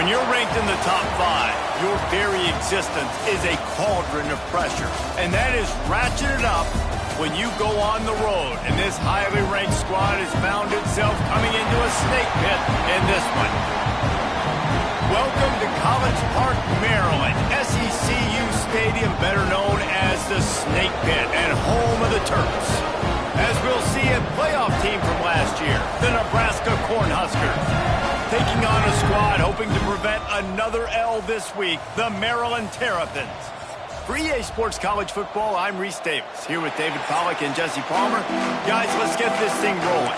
When you're ranked in the top 5, your very existence is a cauldron of pressure. And that is ratcheted up when you go on the road. And this highly ranked squad has found itself coming into a snake pit in this one. Welcome to College Park, Maryland, SECU Stadium, better known as the Snake Pit and home of the Terps. As we'll see, a playoff team from last year, the Nebraska Cornhuskers, taking on a squad hoping to prevent another L this week, the Maryland Terrapins. For EA Sports College Football, I'm Reese Davis, here with David Pollack and Jesse Palmer. Guys, let's get this thing rolling.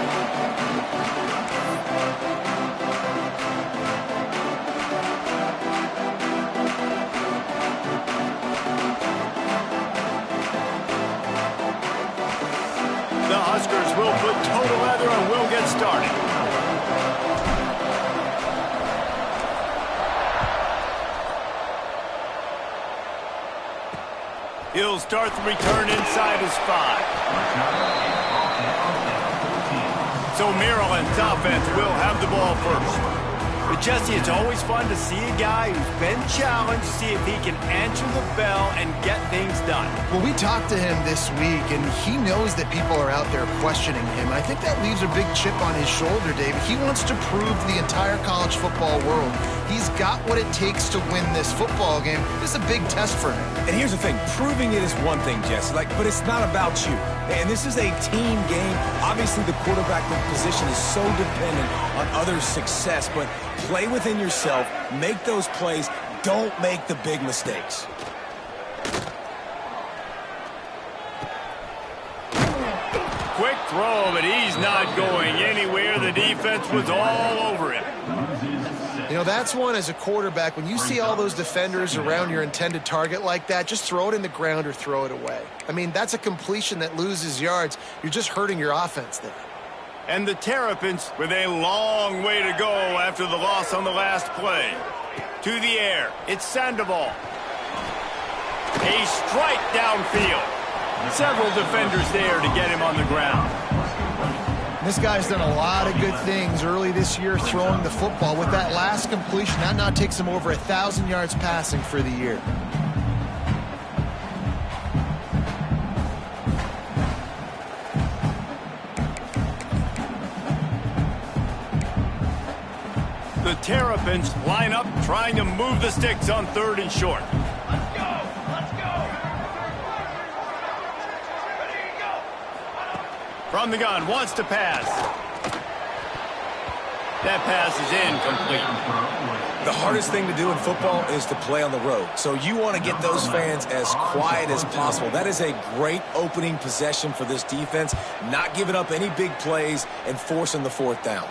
The Huskers will put toe to leather and we'll get started. He'll start the return inside his 5. So Maryland's offense will have the ball first. But Jesse, it's always fun to see a guy who's been challenged, see if he can answer the bell and get things done. Well, we talked to him this week, and he knows that people are out there questioning him. I think that leaves a big chip on his shoulder, David. He wants to prove to the entire college football world he's got what it takes to win this football game. This is a big test for him. And here's the thing, proving it is one thing, Jesse, but it's not about you. And this is a team game. Obviously, the quarterback position is so dependent on others' success, but play within yourself, make those plays, don't make the big mistakes. Quick throw, but he's not going anywhere. The defense was all over him. You know, that's one as a quarterback. When you see all those defenders around your intended target like that, just throw it in the ground or throw it away. I mean, that's a completion that loses yards. You're just hurting your offense there. And the Terrapins with a long way to go after the loss on the last play. To the air, it's Sandoval. A strike downfield. Several defenders there to get him on the ground. This guy's done a lot of good things early this year throwing the football. With that last completion, that now takes him over 1,000 yards passing for the year. The Terrapins line up trying to move the sticks on 3rd and short. Let's go! Let's go! Ready to go! From the gun, wants to pass. That pass is incomplete. The hardest thing to do in football is to play on the road. So you want to get those fans as quiet as possible. That is a great opening possession for this defense, not giving up any big plays and forcing the 4th down.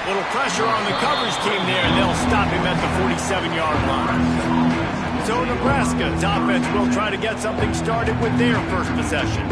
Little pressure on the coverage team there, and they'll stop him at the 47-yard line. So Nebraska's offense will try to get something started with their first possession.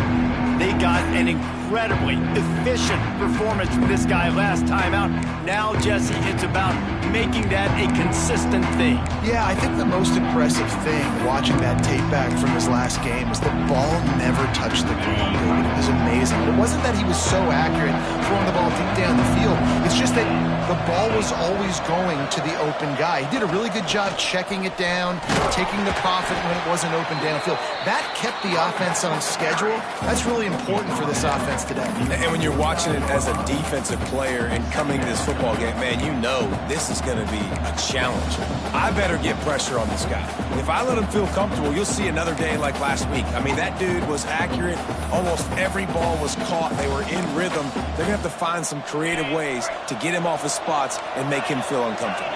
They got an incredibly efficient performance from this guy last time out. Now, Jesse, it's about making that a consistent thing. Yeah, I think the most impressive thing watching that tape back from his last game is the ball never touched the ground. It was amazing. It wasn't that he was so accurate throwing the ball deep down the field. It's just that the ball was always going to the open guy. He did a really good job checking it down, taking the profit when it wasn't open downfield. That kept the offense on schedule. That's really important for this offense today. And when you're watching it as a defensive player and coming to this football game, man, you know this is going to be a challenge. I better get pressure on this guy. If I let him feel comfortable, you'll see another day like last week. I mean, that dude was accurate. Almost every ball was caught. They were in rhythm. They're going to have to find some creative ways to get him off his spots and make him feel uncomfortable.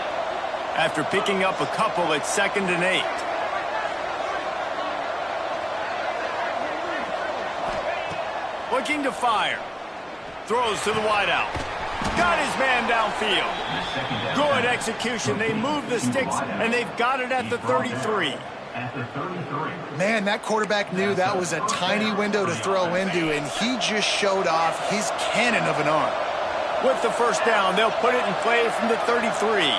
After picking up a couple, it's 2nd and 8. Looking to fire. Throws to the wideout. Got his man downfield. Good execution. They move the sticks, and they've got it at the 33. Man, that quarterback knew that was a tiny window to throw into, and he just showed off his cannon of an arm. With the first down, they'll put it in play from the 33.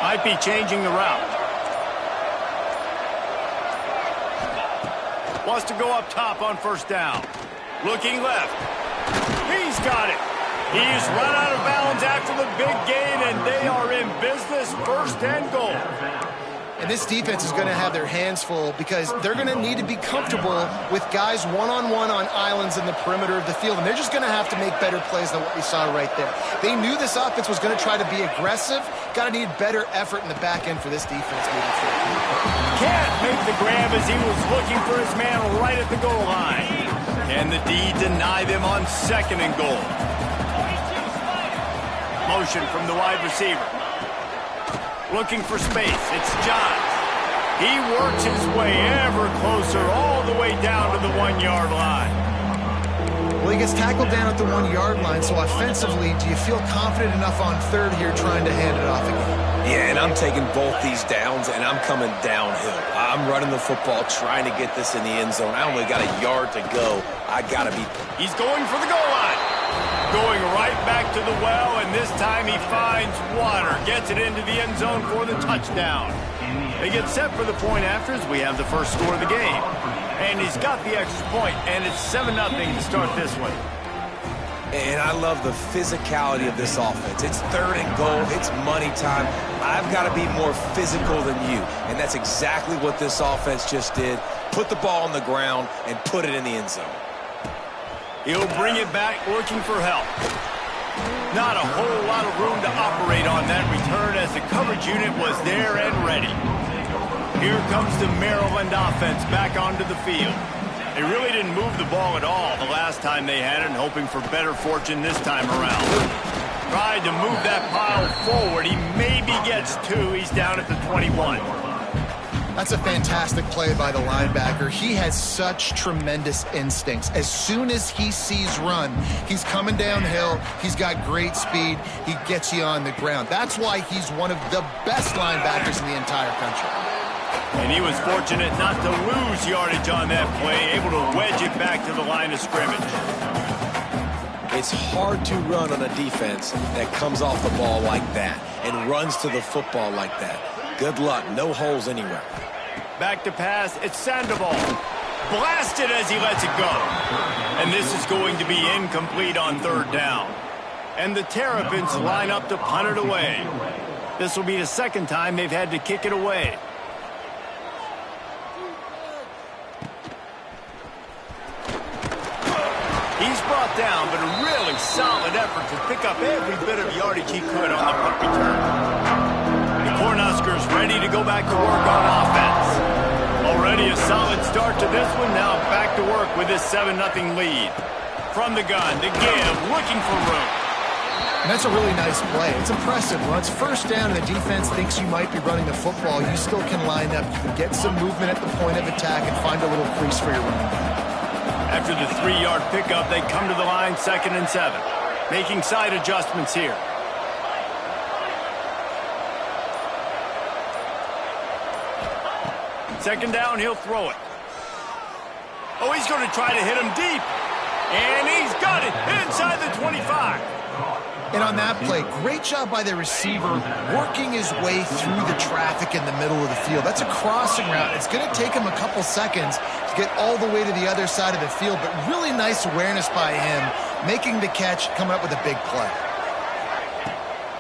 Might be changing the route. Wants to go up top on first down. Looking left. He's got it. He's run out of bounds after the big gain, and they are in business, 1st and goal. And this defense is going to have their hands full because they're going to need to be comfortable with guys one-on-one on islands in the perimeter of the field, and they're just going to have to make better plays than what we saw right there. They knew this offense was going to try to be aggressive. Got to need better effort in the back end for this defense moving forward. Can't make the grab as he was looking for his man right at the goal line. Can the D deny them on 2nd and goal? Motion from the wide receiver. Looking for space. It's Johns. He works his way ever closer all the way down to the 1-yard line. Well, he gets tackled down at the 1-yard line, so offensively, do you feel confident enough on 3rd here trying to hand it off again? Yeah, and I'm taking both these downs, and I'm coming downhill. I'm running the football, trying to get this in the end zone. I only got a yard to go. I got to be... He's going for the goal line. Going right back to the well, and this time he finds water. Gets it into the end zone for the touchdown. They get set for the point after as we have the first score of the game. And he's got the extra point, and it's 7-0 to start this one. And I love the physicality of this offense. It's 3rd and goal. It's money time. I've got to be more physical than you. And that's exactly what this offense just did. Put the ball on the ground and put it in the end zone. He'll bring it back, looking for help. Not a whole lot of room to operate on that return as the coverage unit was there and ready. Here comes the Maryland offense back onto the field. They really didn't move the ball at all the last time they had it, and hoping for better fortune this time around. Tried to move that pile forward. He maybe gets 2. He's down at the 21. That's a fantastic play by the linebacker. He has such tremendous instincts. As soon as he sees run, he's coming downhill. He's got great speed. He gets you on the ground. That's why he's one of the best linebackers in the entire country. And he was fortunate not to lose yardage on that play, able to wedge it back to the line of scrimmage. It's hard to run on a defense that comes off the ball like that and runs to the football like that. Good luck. No holes anywhere. Back to pass. It's Sandoval. Blasted as he lets it go. And this is going to be incomplete on 3rd down. And the Terrapins line up to punt it away. This will be the 2nd time they've had to kick it away. He's brought down, but a really solid effort to pick up every bit of yardage he could on the punt return. The Cornhuskers ready to go back to work on offense. Already a solid start to this one. Now back to work with this 7-0 lead. From the gun, to give, looking for room. And that's a really nice play. It's impressive. When it's 1st down and the defense thinks you might be running the football, you still can line up. You can get some movement at the point of attack and find a little crease for your running back. After the 3-yard pickup, they come to the line 2nd and 7. Making side adjustments here. Second down, he'll throw it. Oh, he's going to try to hit him deep. And he's got it inside the 25. And on that play, great job by the receiver working his way through the traffic in the middle of the field. That's a crossing route. It's going to take him a couple seconds to get all the way to the other side of the field, but really nice awareness by him, making the catch, coming up with a big play.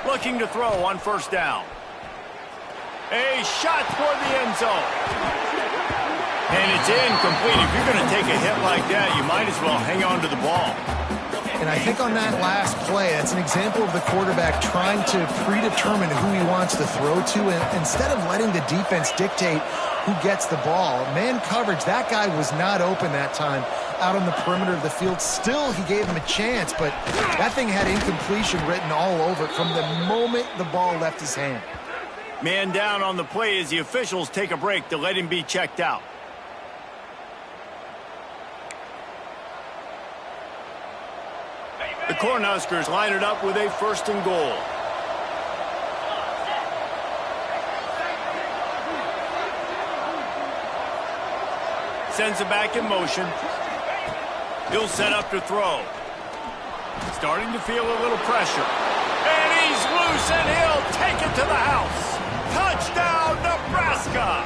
Looking to throw on 1st down. A shot toward the end zone. And it's incomplete. If you're going to take a hit like that, you might as well hang on to the ball. And I think on that last play, that's an example of the quarterback trying to predetermine who he wants to throw to, and instead of letting the defense dictate who gets the ball. Man coverage, that guy was not open that time out on the perimeter of the field. Still, he gave him a chance, but that thing had incompletion written all over it from the moment the ball left his hand. Man down on the play as the officials take a break to let him be checked out. The Cornhuskers line it up with a 1st and goal. Sends it back in motion. He'll set up to throw. Starting to feel a little pressure. And he's loose, and he'll take it to the house. Touchdown, Nebraska!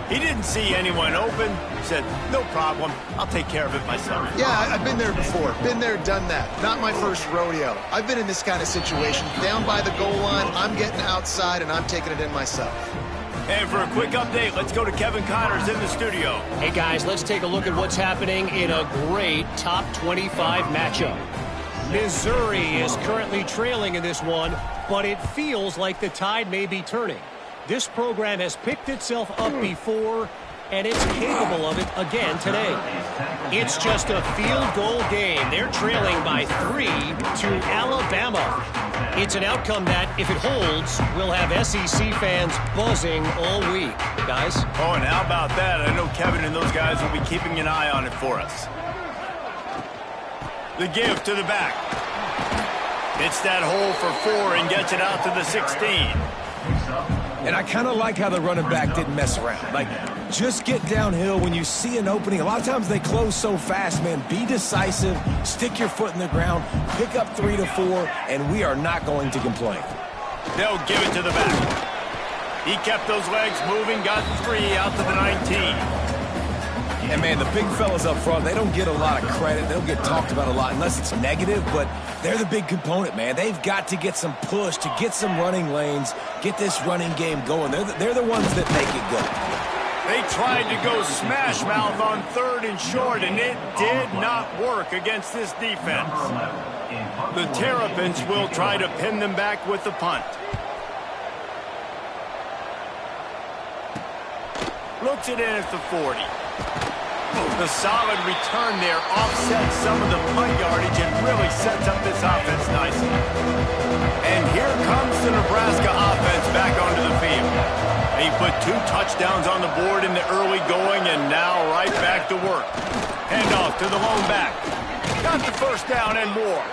He didn't see anyone open, said, no problem, I'll take care of it myself. Yeah, I've been there before. Been there, done that. Not my first rodeo. I've been in this kind of situation. Down by the goal line, I'm getting outside, and I'm taking it in myself. And for a quick update, let's go to Kevin Connors in the studio. Hey, guys, let's take a look at what's happening in a great top 25 matchup. Missouri is currently trailing in this one, but it feels like the tide may be turning. This program has picked itself up before, and it's capable of it again today. It's just a field goal game. They're trailing by 3 to Alabama. It's an outcome that, if it holds, will have SEC fans buzzing all week. Guys? Oh, and how about that? I know Kevin and those guys will be keeping an eye on it for us. The give to the back. Hits that hole for 4 and gets it out to the 16. And I kind of like how the running back didn't mess around. Like, just get downhill when you see an opening. A lot of times they close so fast, man. Be decisive, stick your foot in the ground, pick up 3 to 4, and we are not going to complain. They'll give it to the back. He kept those legs moving, got 3 out to the 19. And, man, the big fellas up front, they don't get a lot of credit. They don't get talked about a lot unless it's negative, but they're the big component, man. They've got to get some push, to get some running lanes, get this running game going. They're the ones that make it go. They tried to go smash mouth on 3rd and short, and it did not work against this defense. The Terrapins will try to pin them back with the punt. Looks it in at the 40. The solid return there offsets some of the punt yardage and really sets up this offense nicely. And here comes the Nebraska offense back onto the field. He put 2 touchdowns on the board in the early going and now right back to work. Handoff to the lone back. Got the first down and more.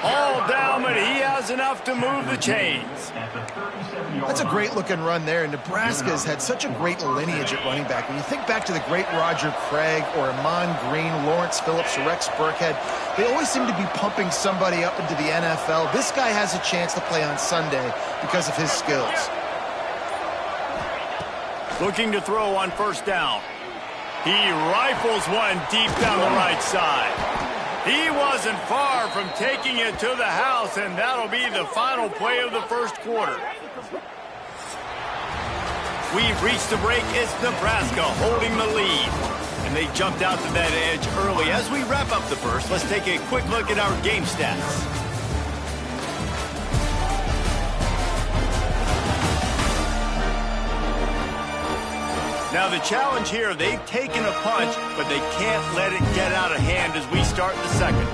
All down, but he has enough to move the chains. That's a great-looking run there, and Nebraska's had such a great lineage at running back. When you think back to the great Roger Craig or Amon Green, Lawrence Phillips, or Rex Burkhead, they always seem to be pumping somebody up into the NFL. This guy has a chance to play on Sunday because of his skills. Looking to throw on first down. He rifles one deep down the right side. He wasn't far from taking it to the house, and that'll be the final play of the first quarter. We've reached the break. It's Nebraska holding the lead. And they jumped out to that edge early. As we wrap up the first, let's take a quick look at our game stats. Now the challenge here, they've taken a punch, but they can't let it get out of hand as we start the second.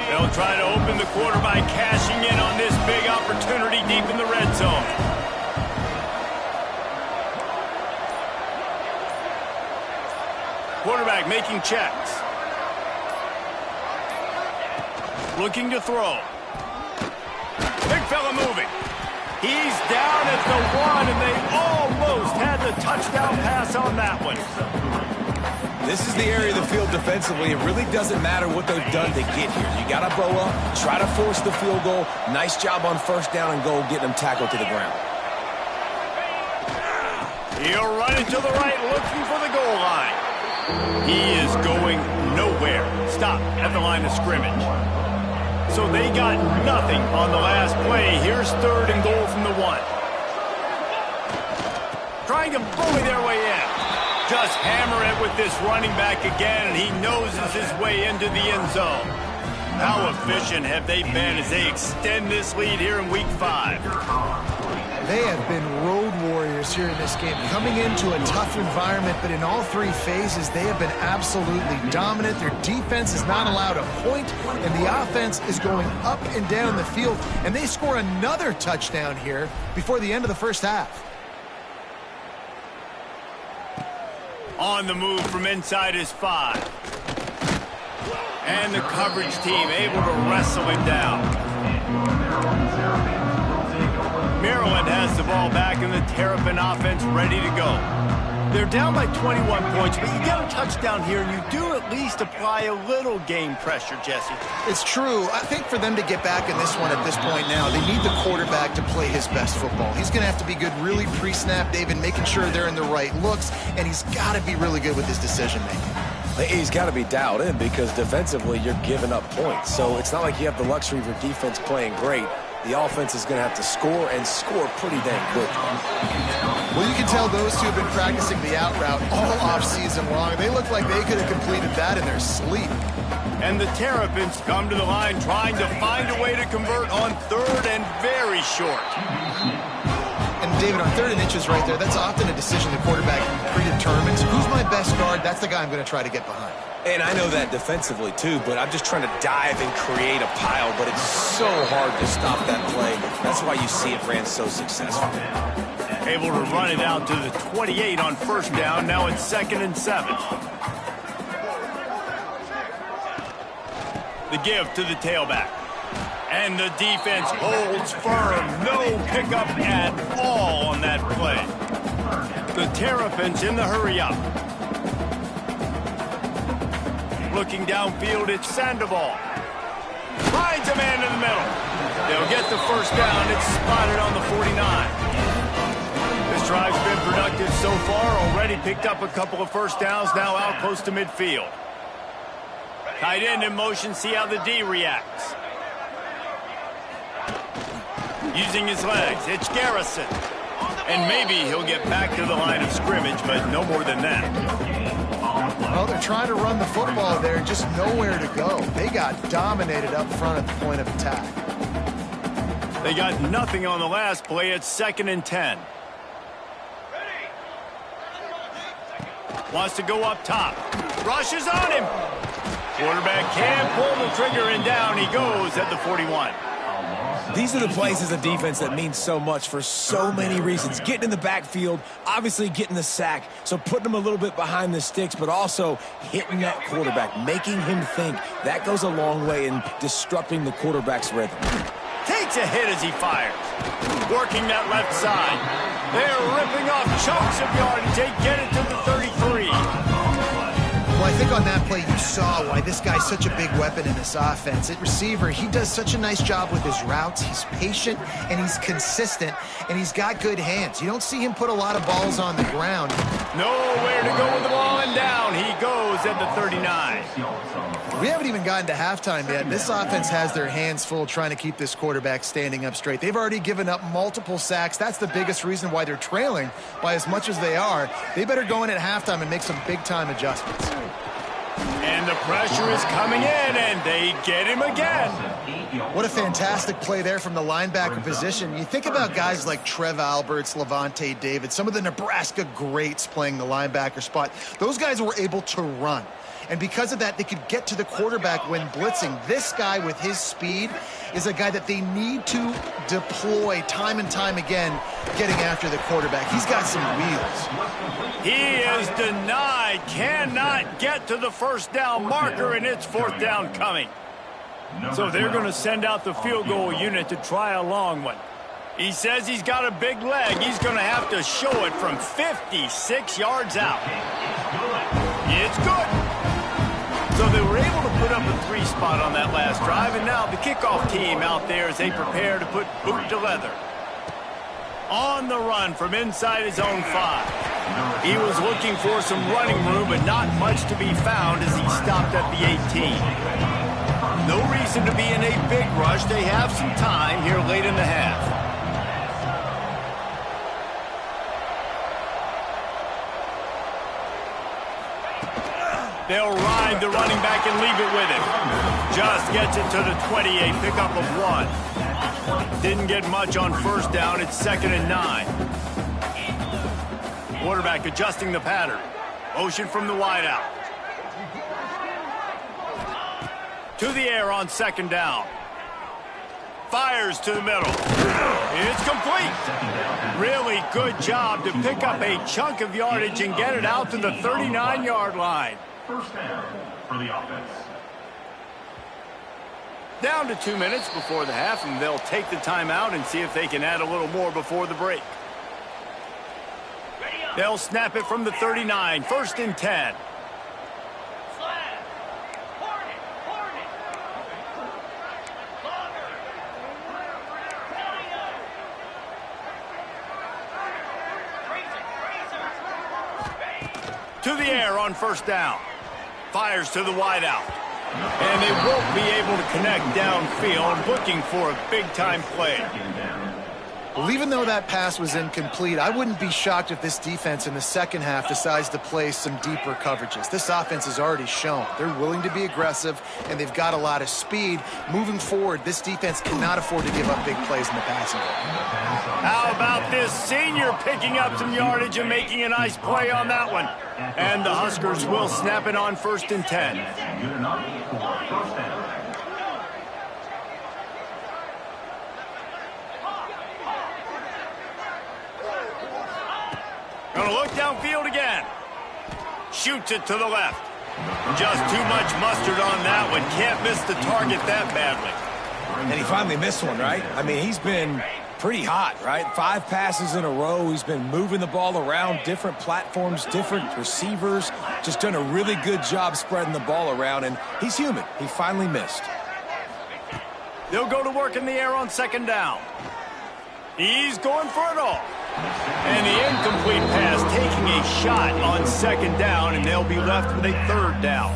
They'll try to open the quarter by cashing in on this big opportunity deep in the red zone. Quarterback making checks. Looking to throw. Big fella moving. He's down at the 1, and they almost had the touchdown pass on that one. This is the area of the field defensively. It really doesn't matter what they've done to get here. You got to bow up, try to force the field goal. Nice job on first down and goal, getting them tackled to the ground. He'll run it to the right, looking for the goal line. He is going nowhere. Stop at the line of scrimmage. So they got nothing on the last play. Here's 3rd and goal from the 1. Trying to bully their way in. Just hammer it with this running back again, and he noses his way into the end zone. How efficient have they been as they extend this lead here in Week 5? They have been road warriors here in this game, coming into a tough environment, but in all 3 phases, they have been absolutely dominant. Their defense is not allowed a point, and the offense is going up and down the field, and they score another touchdown here before the end of the first half. On the move from inside his 5. And the coverage team able to wrestle him down. Maryland has the ball back, and the Terrapin offense ready to go. They're down by 21 points, but you get a touchdown here, and you do at least apply a little game pressure, Jesse. It's true. I think for them to get back in this one at this point now, they need the quarterback to play his best football. He's going to have to be good really pre-snap, David, making sure they're in the right looks, and he's got to be really good with his decision-making. He's got to be dialed in because defensively you're giving up points. So it's not like you have the luxury of your defense playing great. The offense is going to have to score and score pretty dang quickly. Well, you can tell those two have been practicing the out route all off-season long. They look like they could have completed that in their sleep. And the Terrapins come to the line trying to find a way to convert on 3rd and very short. And David, on 3rd and inches right there, that's often a decision the quarterback predetermines. Who's my best guard? That's the guy I'm going to try to get behind. And I know that defensively too, but I'm just trying to dive and create a pile, but it's so hard to stop that play. That's why you see it ran so successful. Able to run it out to the 28 on 1st down. Now it's 2nd and 7. The give to the tailback. And the defense holds firm. No pickup at all on that play. The Terrapins in the hurry up. Looking downfield, it's Sandoval. Finds a man in the middle. They'll get the 1st down. It's spotted on the 49. This drive's been productive so far. Already picked up a couple of 1st downs. Now out close to midfield. Tight end in motion. See how the D reacts. Using his legs. It's Garrison. And maybe he'll get back to the line of scrimmage, but no more than that. Well, they're trying to run the football there, just nowhere to go. They got dominated up front at the point of attack. They got nothing on the last play. It's 2nd and 10. Wants to go up top. Rushes on him. Quarterback can pull the trigger, and down he goes at the 41. These are the plays as a defense that mean so much for so many reasons. Getting in the backfield, obviously getting the sack, so putting them a little bit behind the sticks, but also hitting that quarterback, making him think. That goes a long way in disrupting the quarterback's rhythm. Takes a hit as he fires. Working that left side. They're ripping off chunks of yardage. They get it to the 33. Well, I think on that play you saw why this guy's such a big weapon in this offense. At receiver, he does such a nice job with his routes. He's patient, and he's consistent, and he's got good hands. You don't see him put a lot of balls on the ground. Nowhere to go with the ball, and down he goes at the 39. We haven't even gotten to halftime yet. This offense has their hands full trying to keep this quarterback standing up straight. They've already given up multiple sacks. That's the biggest reason why they're trailing by as much as they are. They better go in at halftime and make some big-time adjustments. And the pressure is coming in, and they get him again. What a fantastic play there from the linebacker position. You think about guys like Trev Alberts, Levante David, some of the Nebraska greats playing the linebacker spot. Those guys were able to run. And because of that, they could get to the quarterback when blitzing. This guy with his speed is a guy that they need to deploy time and time again, getting after the quarterback. He's got some wheels. He is denied, cannot get to the 1st down marker, and it's 4th down coming. So they're going to send out the field goal unit to try a long one. He says he's got a big leg. He's going to have to show it from 56 yards out. It's good. So they were able to put up a 3 spot on that last drive, and now the kickoff team out there as they prepare to put boot to leather. On the run from inside his own 5. He was looking for some running room, but not much to be found as he stopped at the 18. No reason to be in a big rush. They have some time here late in the half. They'll ride the running back and leave it with him. Just gets it to the 28, pickup of 1. Didn't get much on 1st down. It's 2nd and 9. Quarterback adjusting the pattern. Motion from the wideout. To the air on 2nd down. Fires to the middle. It's complete. Really good job to pick up a chunk of yardage and get it out to the 39-yard line. 1st down for the offense. Down to 2 minutes before the half, and they'll take the timeout and see if they can add a little more before the break. Ready They'll snap it from the 39, 1st and 10. To the air on 1st down. Fires to the wideout. And they won't be able to connect downfield, looking for a big-time play. Well, even though that pass was incomplete, I wouldn't be shocked if this defense in the second half decides to play some deeper coverages. This offense has already shown they're willing to be aggressive, and they've got a lot of speed. Moving forward, this defense cannot afford to give up big plays in the passing game. How about this senior picking up some yardage and making a nice play on that one? And the Huskers will snap it on 1st and 10. Good enough for 1st down. Gonna look downfield again. Shoots it to the left. Just too much mustard on that one. Can't miss the target that badly. And he finally missed one, right? I mean, he's been pretty hot, right? 5 passes in a row. He's been moving the ball around, different platforms, different receivers. Just done a really good job spreading the ball around, and he's human. He finally missed. They'll go to work in the air on 2nd down. He's going for it all. And the incomplete pass taking a shot on 2nd down, and they'll be left with a 3rd down.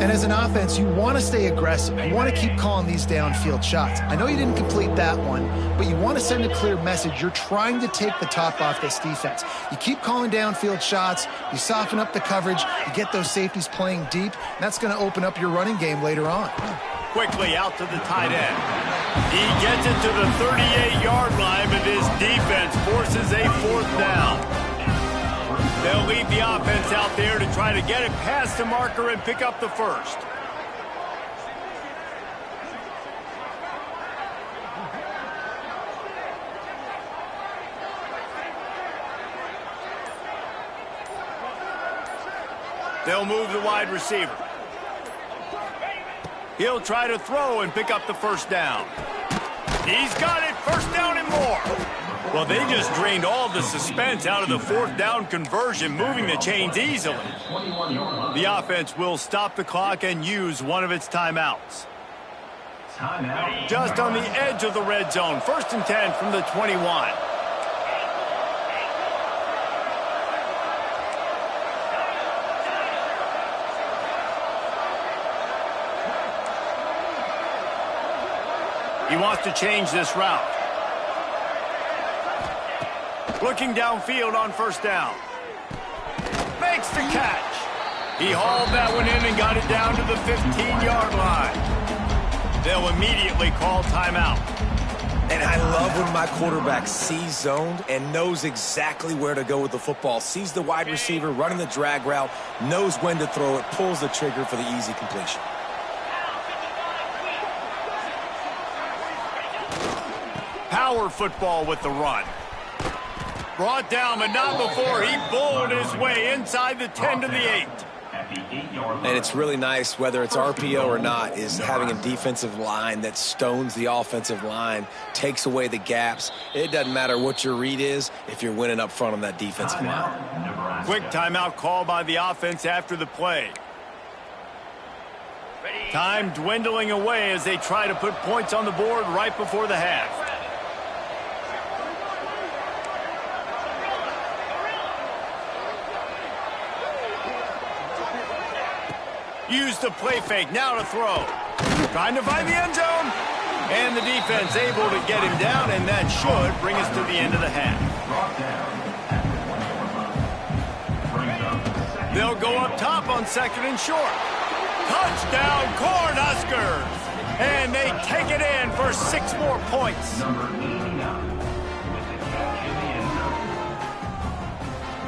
And as an offense, you want to stay aggressive. You want to keep calling these downfield shots. I know you didn't complete that one, but you want to send a clear message. You're trying to take the top off this defense. You keep calling downfield shots. You soften up the coverage. You get those safeties playing deep. And that's going to open up your running game later on. Quickly out to the tight end. He gets it to the 38-yard line, but his defense forces a 4th down. They'll leave the offense out there to try to get it past the marker and pick up the 1st. They'll move the wide receiver. He'll try to throw and pick up the 1st down. He's got it, 1st down and more. Well, they just drained all the suspense out of the 4th down conversion, moving the chains easily. The offense will stop the clock and use one of its timeouts. Just on the edge of the red zone, 1st and 10 from the 21. He wants to change this route. Looking downfield on 1st down. Makes the catch. He hauled that one in and got it down to the 15-yard line. They'll immediately call timeout. And I love when my quarterback sees zoned and knows exactly where to go with the football. Sees the wide receiver running the drag route, knows when to throw it, pulls the trigger for the easy completion. Power football with the run. Brought down, but not before he bowled his way inside the 10 to the 8. And it's really nice, whether it's RPO or not, is having a defensive line that stones the offensive line, takes away the gaps. It doesn't matter what your read is if you're winning up front on that defensive line. Quick timeout call by the offense after the play. Time dwindling away as they try to put points on the board right before the half. Use the play fake, now to throw. Trying to find the end zone. And the defense able to get him down, and that should bring us to the end of the half. They'll go up top on 2nd and short. Touchdown, Cornhuskers! And they take it in for 6 more points.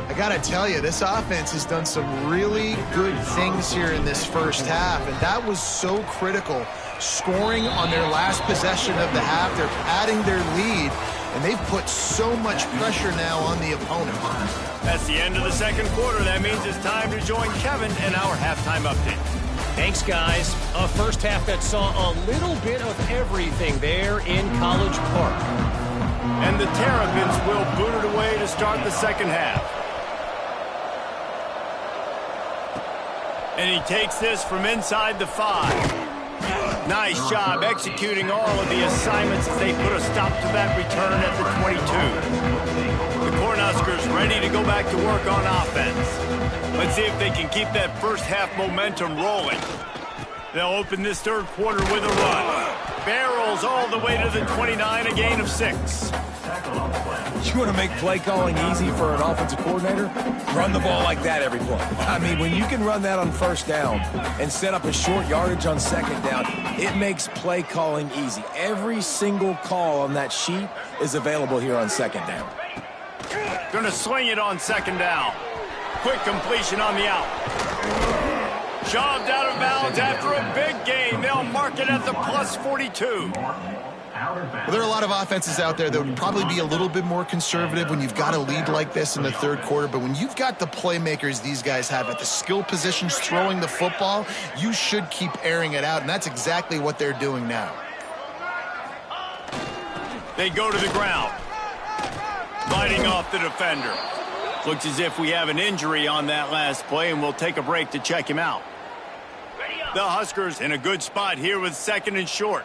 I got to tell you, this offense has done some really good things here in this first half, and that was so critical. Scoring on their last possession of the half, they're padding their lead, and they've put so much pressure now on the opponent. That's the end of the 2nd quarter. That means it's time to join Kevin in our halftime update. Thanks, guys. A first half that saw a little bit of everything there in College Park. And the Terrapins will boot it away to start the 2nd half. And he takes this from inside the 5. Nice job executing all of the assignments as they put a stop to that return at the 22. The Cornhuskers ready to go back to work on offense. Let's see if they can keep that first half momentum rolling. They'll open this third quarter with a run. Barrels all the way to the 29, a gain of 6. You want to make play calling easy for an offensive coordinator? Run the ball like that every play. I mean, when you can run that on first down and set up a short yardage on second down, it makes play calling easy. Every single call on that sheet is available here on second down. Going to swing it on second down. Quick completion on the out. Shoved out of bounds after a big gain. They'll mark it at the plus 42. Well, there are a lot of offenses out there that would probably be a little bit more conservative when you've got a lead like this in the third quarter. But when you've got the playmakers these guys have at the skill positions throwing the football, you should keep airing it out. And that's exactly what they're doing now. They go to the ground. Fighting off the defender. Looks as if we have an injury on that last play, and we'll take a break to check him out. The Huskers in a good spot here with second and short.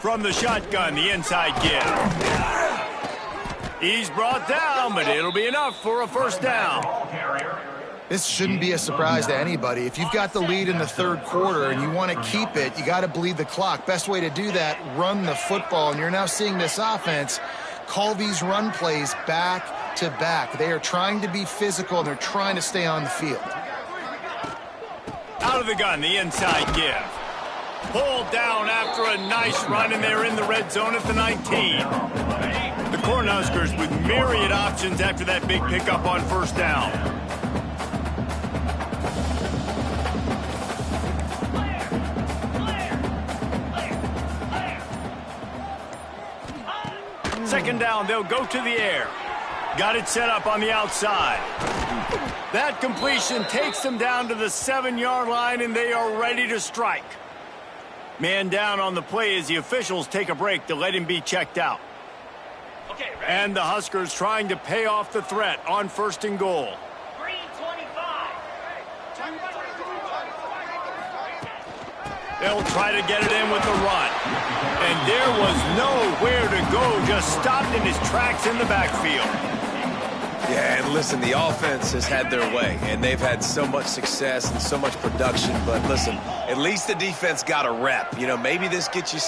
From the shotgun, the inside give. He's brought down, but it'll be enough for a first down. This shouldn't be a surprise to anybody. If you've got the lead in the third quarter and you want to keep it, you got to bleed the clock. Best way to do that, run the football. And you're now seeing this offense call these run plays back to back. They are trying to be physical, and they're trying to stay on the field. Out of the gun, the inside give. Pulled down after a nice run, and they're in the red zone at the 19. The Cornhuskers with myriad options after that big pickup on first down. Second down, they'll go to the air. Got it set up on the outside. That completion takes them down to the 7-yard line, and they are ready to strike. Man down on the play as the officials take a break to let him be checked out. And the Huskers trying to pay off the threat on first and goal. Green 25. They'll try to get it in with the run. And there was nowhere to go, just stopped in his tracks in the backfield. Yeah, and listen, the offense has had their way, and they've had so much success and so much production. But listen, at least the defense got a rep. You know, maybe this gets you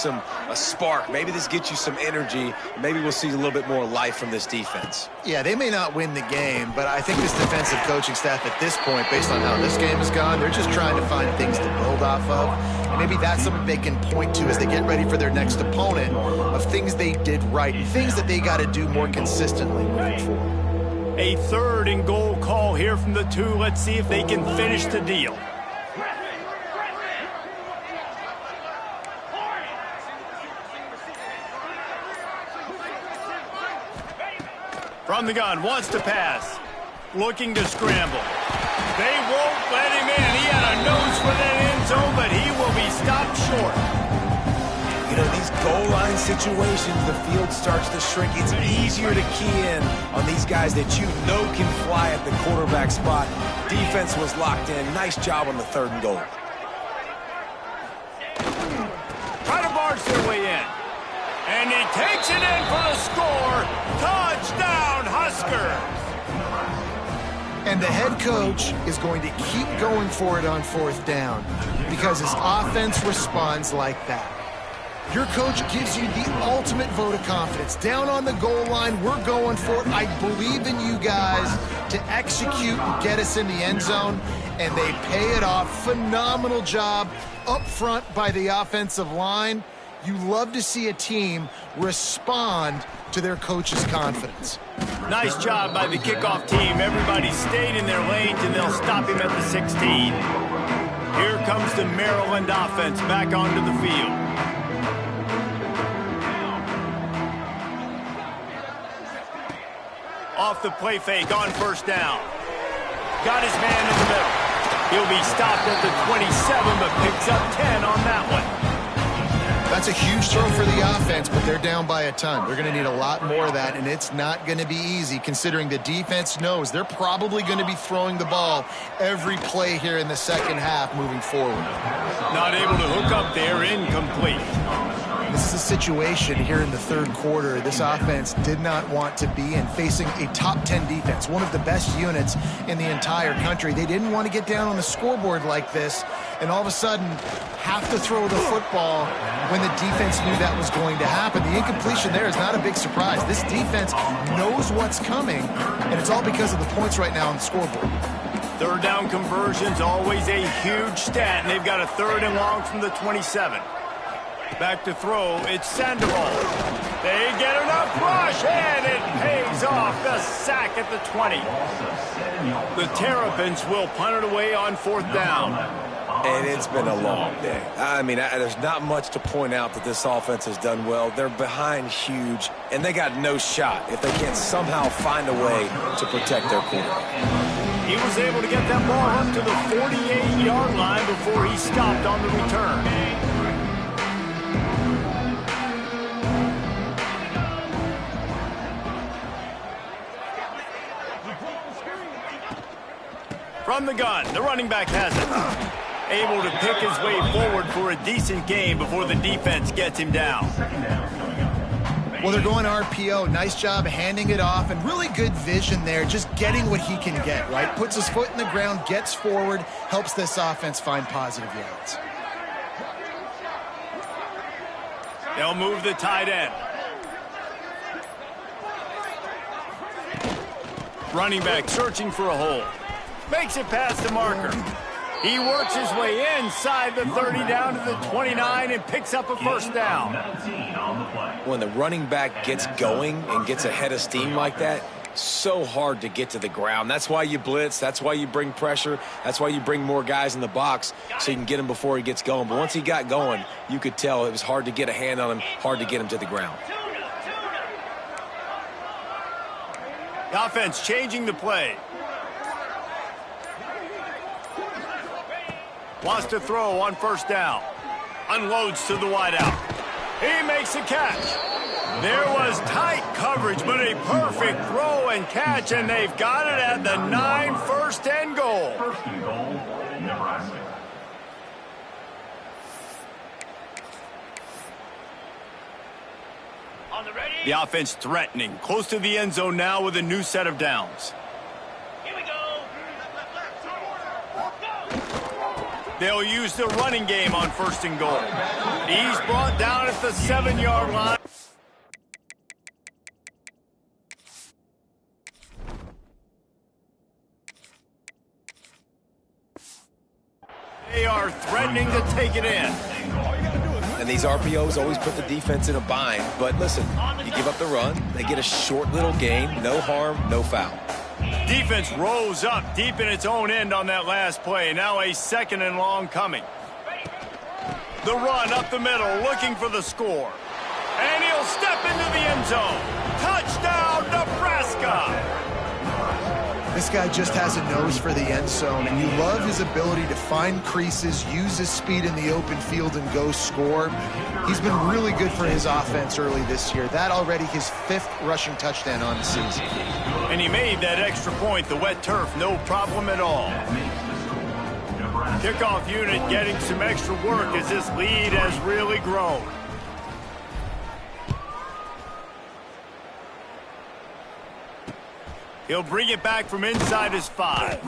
a spark. Maybe this gets you some energy. Maybe we'll see a little bit more life from this defense. Yeah, they may not win the game, but I think this defensive coaching staff at this point, based on how this game has gone, they're just trying to find things to build off of. And maybe that's something they can point to as they get ready for their next opponent, of things they did right, things that they got to do more consistently moving forward. A third and goal call here from the 2. Let's see if they can finish the deal. From the gun, wants to pass. Looking to scramble. They won't let him in. He had a nose for that end zone, but he will be stopped short. You know, these goal line situations, the field starts to shrink. It's easier to key in on these guys that you know can fly at the quarterback spot. Defense was locked in. Nice job on the third and goal. Try to barge their way in. And he takes it in for the score. Touchdown, Huskers. And the head coach is going to keep going for it on fourth down because his offense responds like that. Your coach gives you the ultimate vote of confidence. Down on the goal line, we're going for it. I believe in you guys to execute and get us in the end zone, and they pay it off. Phenomenal job up front by the offensive line. You love to see a team respond to their coach's confidence. Nice job by the kickoff team. Everybody stayed in their lanes, and they'll stop him at the 16. Here comes the Maryland offense back onto the field. Off the play fake on first down. Got his man in the middle. He'll be stopped at the 27, but picks up 10 on that one. That's a huge throw for the offense, but they're down by a ton. They're going to need a lot more of that, and it's not going to be easy considering the defense knows they're probably going to be throwing the ball every play here in the second half moving forward. Not able to hook up there, incomplete. This is a situation here in the third quarter this offense did not want to be in, facing a top 10 defense, one of the best units in the entire country. They didn't want to get down on the scoreboard like this and all of a sudden have to throw the football when the defense knew that was going to happen. The incompletion there is not a big surprise. This defense knows what's coming, and it's all because of the points right now on the scoreboard. Third down conversion's always a huge stat, and they've got a 3rd and long from the 27. Back to throw, it's Sandoval. They get enough push, and it pays off. The sack at the 20. The Terrapins will punt it away on 4th down. And it's been a long day. I mean, there's not much to point out that this offense has done well. They're behind huge, and they got no shot if they can't somehow find a way to protect their quarterback. He was able to get that ball up to the 48-yard line before he stopped on the return. From the gun, the running back has it. Able to pick his way forward for a decent game before the defense gets him down. Well, they're going RPO. Nice job handing it off, and really good vision there, just getting what he can get, right? Puts his foot in the ground, gets forward, helps this offense find positive yards. They'll move the tight end. Running back searching for a hole. Makes it past the marker. He works his way inside the 30 down to the 29 and picks up a 1st down. When the running back gets going and gets ahead of steam like that, so hard to get to the ground. That's why you blitz. That's why you bring pressure. That's why you bring more guys in the box so you can get him before he gets going. But once he got going, you could tell it was hard to get a hand on him, hard to get him to the ground. The offense changing the play. Wants to throw on 1st down. Unloads to the wideout. He makes a catch. There was tight coverage, but a perfect throw and catch, and they've got it at the 9, 1st and goal. 1st and goal, Nebraska. On the ready. The offense threatening. Close to the end zone now with a new set of downs. Here we go. They'll use the running game on 1st and goal. He's brought down at the 7-yard line. They are threatening to take it in. And these RPOs always put the defense in a bind. But listen, you give up the run, they get a short little gain, no harm, no foul. Defense rose up deep in its own end on that last play. Now a 2nd and long coming. The run up the middle, looking for the score. And he'll step into the end zone. Touchdown, Nebraska! This guy just has a nose for the end zone, and you love his ability to find creases, use his speed in the open field, and go score. He's been really good for his offense early this year. That already his 5th rushing touchdown on the season. And he made that extra point, the wet turf, no problem at all. Kickoff unit getting some extra work as this lead has really grown. He'll bring it back from inside his 5.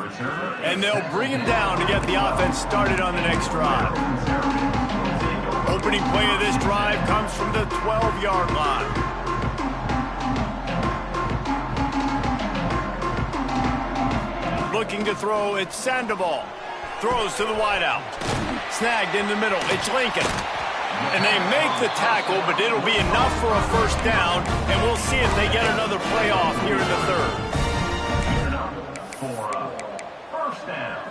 And they'll bring him down to get the offense started on the next drive. Opening play of this drive comes from the 12-yard line. Looking to throw, it's Sandoval. Throws to the wideout. Snagged in the middle, it's Lincoln. And they make the tackle, but it'll be enough for a 1st down, and we'll see if they get another play off here in the 3rd. For 1st down.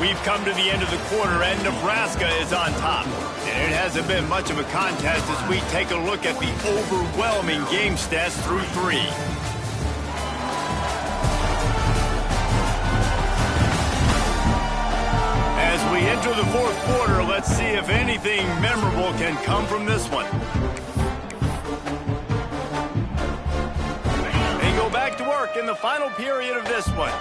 We've come to the end of the quarter, and Nebraska is on top. And it hasn't been much of a contest as we take a look at the overwhelming game stats through 3. see if anything memorable can come from this one. They go back to work in the final period of this one.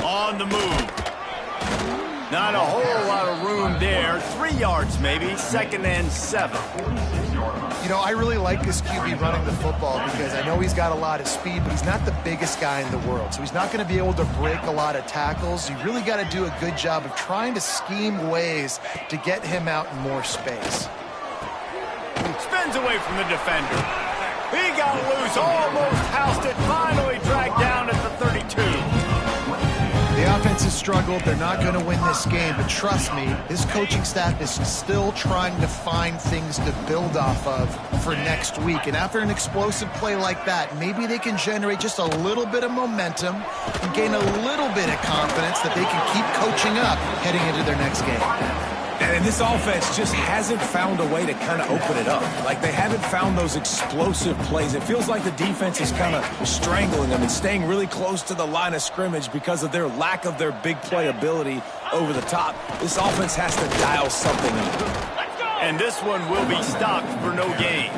On the move. Not a whole lot of room there. 3 yards maybe. 2nd and 7. You know, I really like this QB running the football because I know he's got a lot of speed, but he's not the biggest guy in the world. So he's not going to be able to break a lot of tackles. You really got to do a good job of trying to scheme ways to get him out in more space. Spins away from the defender. He got loose, almost housed it, finally dragged down at the 32. The offense has struggled. They're not going to win this game, but trust me, this coaching staff is still trying to find things to build off of for next week. And after an explosive play like that, maybe they can generate just a little bit of momentum and gain a little bit of confidence that they can keep coaching up heading into their next game. And this offense just hasn't found a way to kind of open it up. Like, they haven't found those explosive plays. It feels like the defense is kind of strangling them and staying really close to the line of scrimmage because of their lack of their big play ability over the top. This offense has to dial something in. And this one will be stopped for no gain.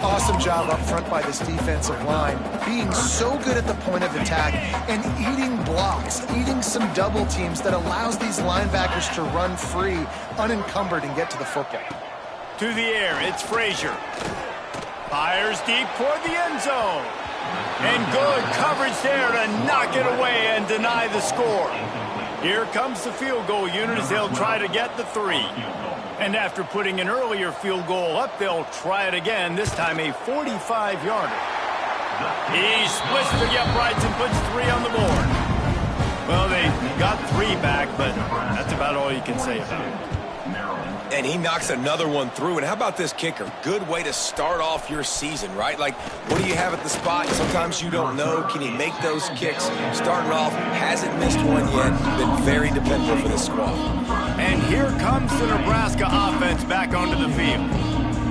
Awesome job up front by this defensive line, being so good at the point of attack and eating blocks, eating some double teams that allows these linebackers to run free, unencumbered, and get to the football. To the air, it's Frazier. Fires deep toward the end zone. And good coverage there to knock it away and deny the score. Here comes the field goal unit as they'll try to get the 3. And after putting an earlier field goal up, they'll try it again, this time a 45-yarder. He splits the uprights and puts 3 on the board. Well, they got 3 back, but that's about all you can say about it. And he knocks another one through. And how about this kicker? Good way to start off your season, right? Like, what do you have at the spot? Sometimes you don't know. Can he make those kicks? Starting off, hasn't missed one yet. Been very dependable for this squad. And here comes the Nebraska offense back onto the field.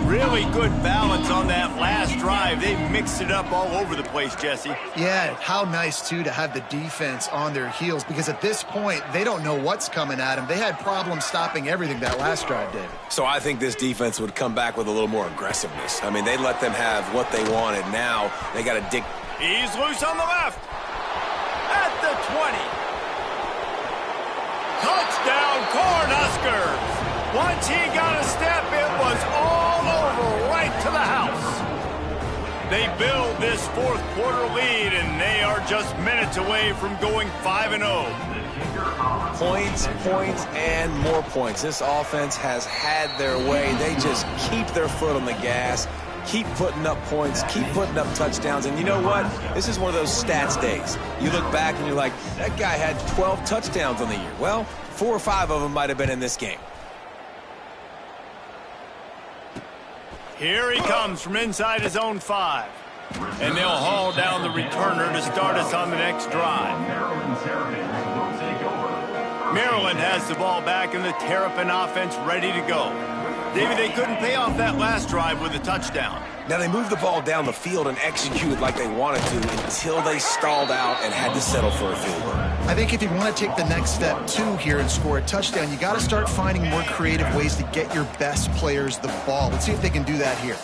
Really good balance on that last drive. They mixed it up all over the place, Jesse. Yeah, how nice, too, to have the defense on their heels because at this point, they don't know what's coming at them. They had problems stopping everything that last drive did. So I think this defense would come back with a little more aggressiveness. I mean, they let them have what they wanted. Now they got to dig. He's loose on the left. At the 20. Touchdown, Cornhuskers. Once he got a step, it was all over right to the house. They build this 4th quarter lead, and they are just minutes away from going 5-0. Points, points, and more points. This offense has had their way. They just keep their foot on the gas, keep putting up points, keep putting up touchdowns. And you know what? This is one of those stats days. You look back and you're like, that guy had 12 touchdowns on the year. Well, 4 or 5 of them might have been in this game. Here he comes from inside his own 5. And they'll haul down the returner to start us on the next drive. Maryland has the ball back and the Terrapin offense ready to go. Davey, they couldn't pay off that last drive with a touchdown. Now, they moved the ball down the field and executed like they wanted to until they stalled out and had to settle for a field goal. I think if you want to take the next step, too, here and score a touchdown, you got to start finding more creative ways to get your best players the ball. Let's see if they can do that here.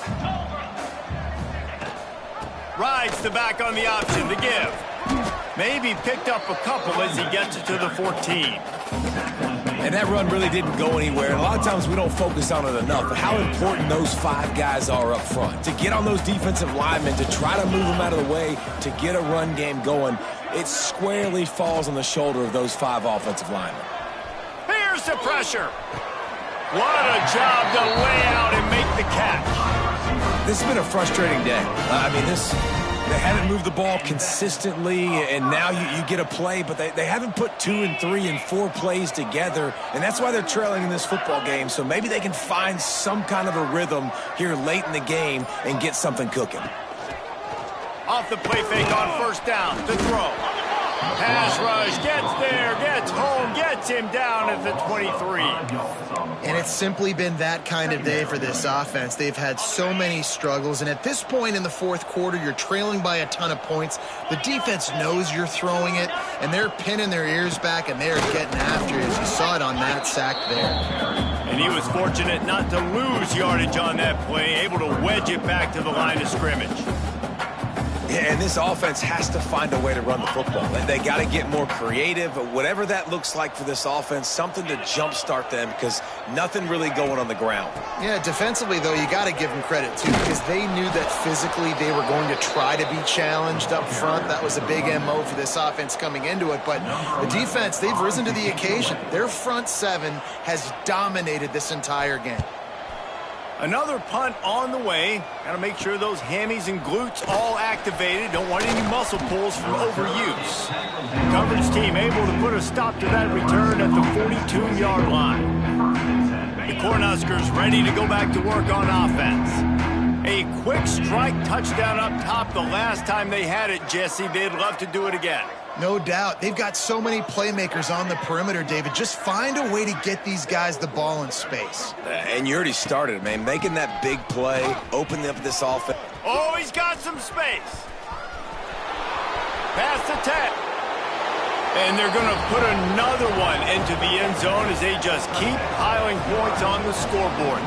Rides the back on the option, the give. Maybe picked up a couple as he gets it to the 14. And that run really didn't go anywhere. And a lot of times we don't focus on it enough, but how important those 5 guys are up front. To get on those defensive linemen, to try to move them out of the way, to get a run game going, it squarely falls on the shoulder of those 5 offensive linemen. Here's the pressure. What a job to lay out and make the catch. This has been a frustrating day. They haven't moved the ball consistently, and now you get a play, but they haven't put 2 and 3 and 4 plays together, and that's why they're trailing in this football game. So maybe they can find some kind of a rhythm here late in the game and get something cooking. Off the play fake on 1st down to throw. Pass rush, gets there, gets home, gets him down at the 23. And it's simply been that kind of day for this offense. They've had so many struggles, and at this point in the fourth quarter, you're trailing by a ton of points. The defense knows you're throwing it, and they're pinning their ears back, and they're getting after you, as you saw it on that sack there. And he was fortunate not to lose yardage on that play, able to wedge it back to the line of scrimmage. Yeah, and this offense has to find a way to run the football. They got to get more creative, whatever that looks like for this offense, something to jumpstart them because nothing really going on the ground. Yeah, defensively, though, you got to give them credit, too, because they knew that physically they were going to try to be challenged up front. That was a big MO for this offense coming into it. But the defense, they've risen to the occasion. Their front seven has dominated this entire game. Another punt on the way. Got to make sure those hammies and glutes all activated. Don't want any muscle pulls from overuse. Coverage team able to put a stop to that return at the 42-yard line. The Cornhuskers ready to go back to work on offense. A quick strike touchdown up top the last time they had it, Jesse. They'd love to do it again. No doubt. They've got so many playmakers on the perimeter, David. Just find a way to get these guys the ball in space. And you already started, man. Making that big play, opening up this offense. Oh, he's got some space. Pass the 10. And they're going to put another one into the end zone as they just keep piling points on the scoreboard.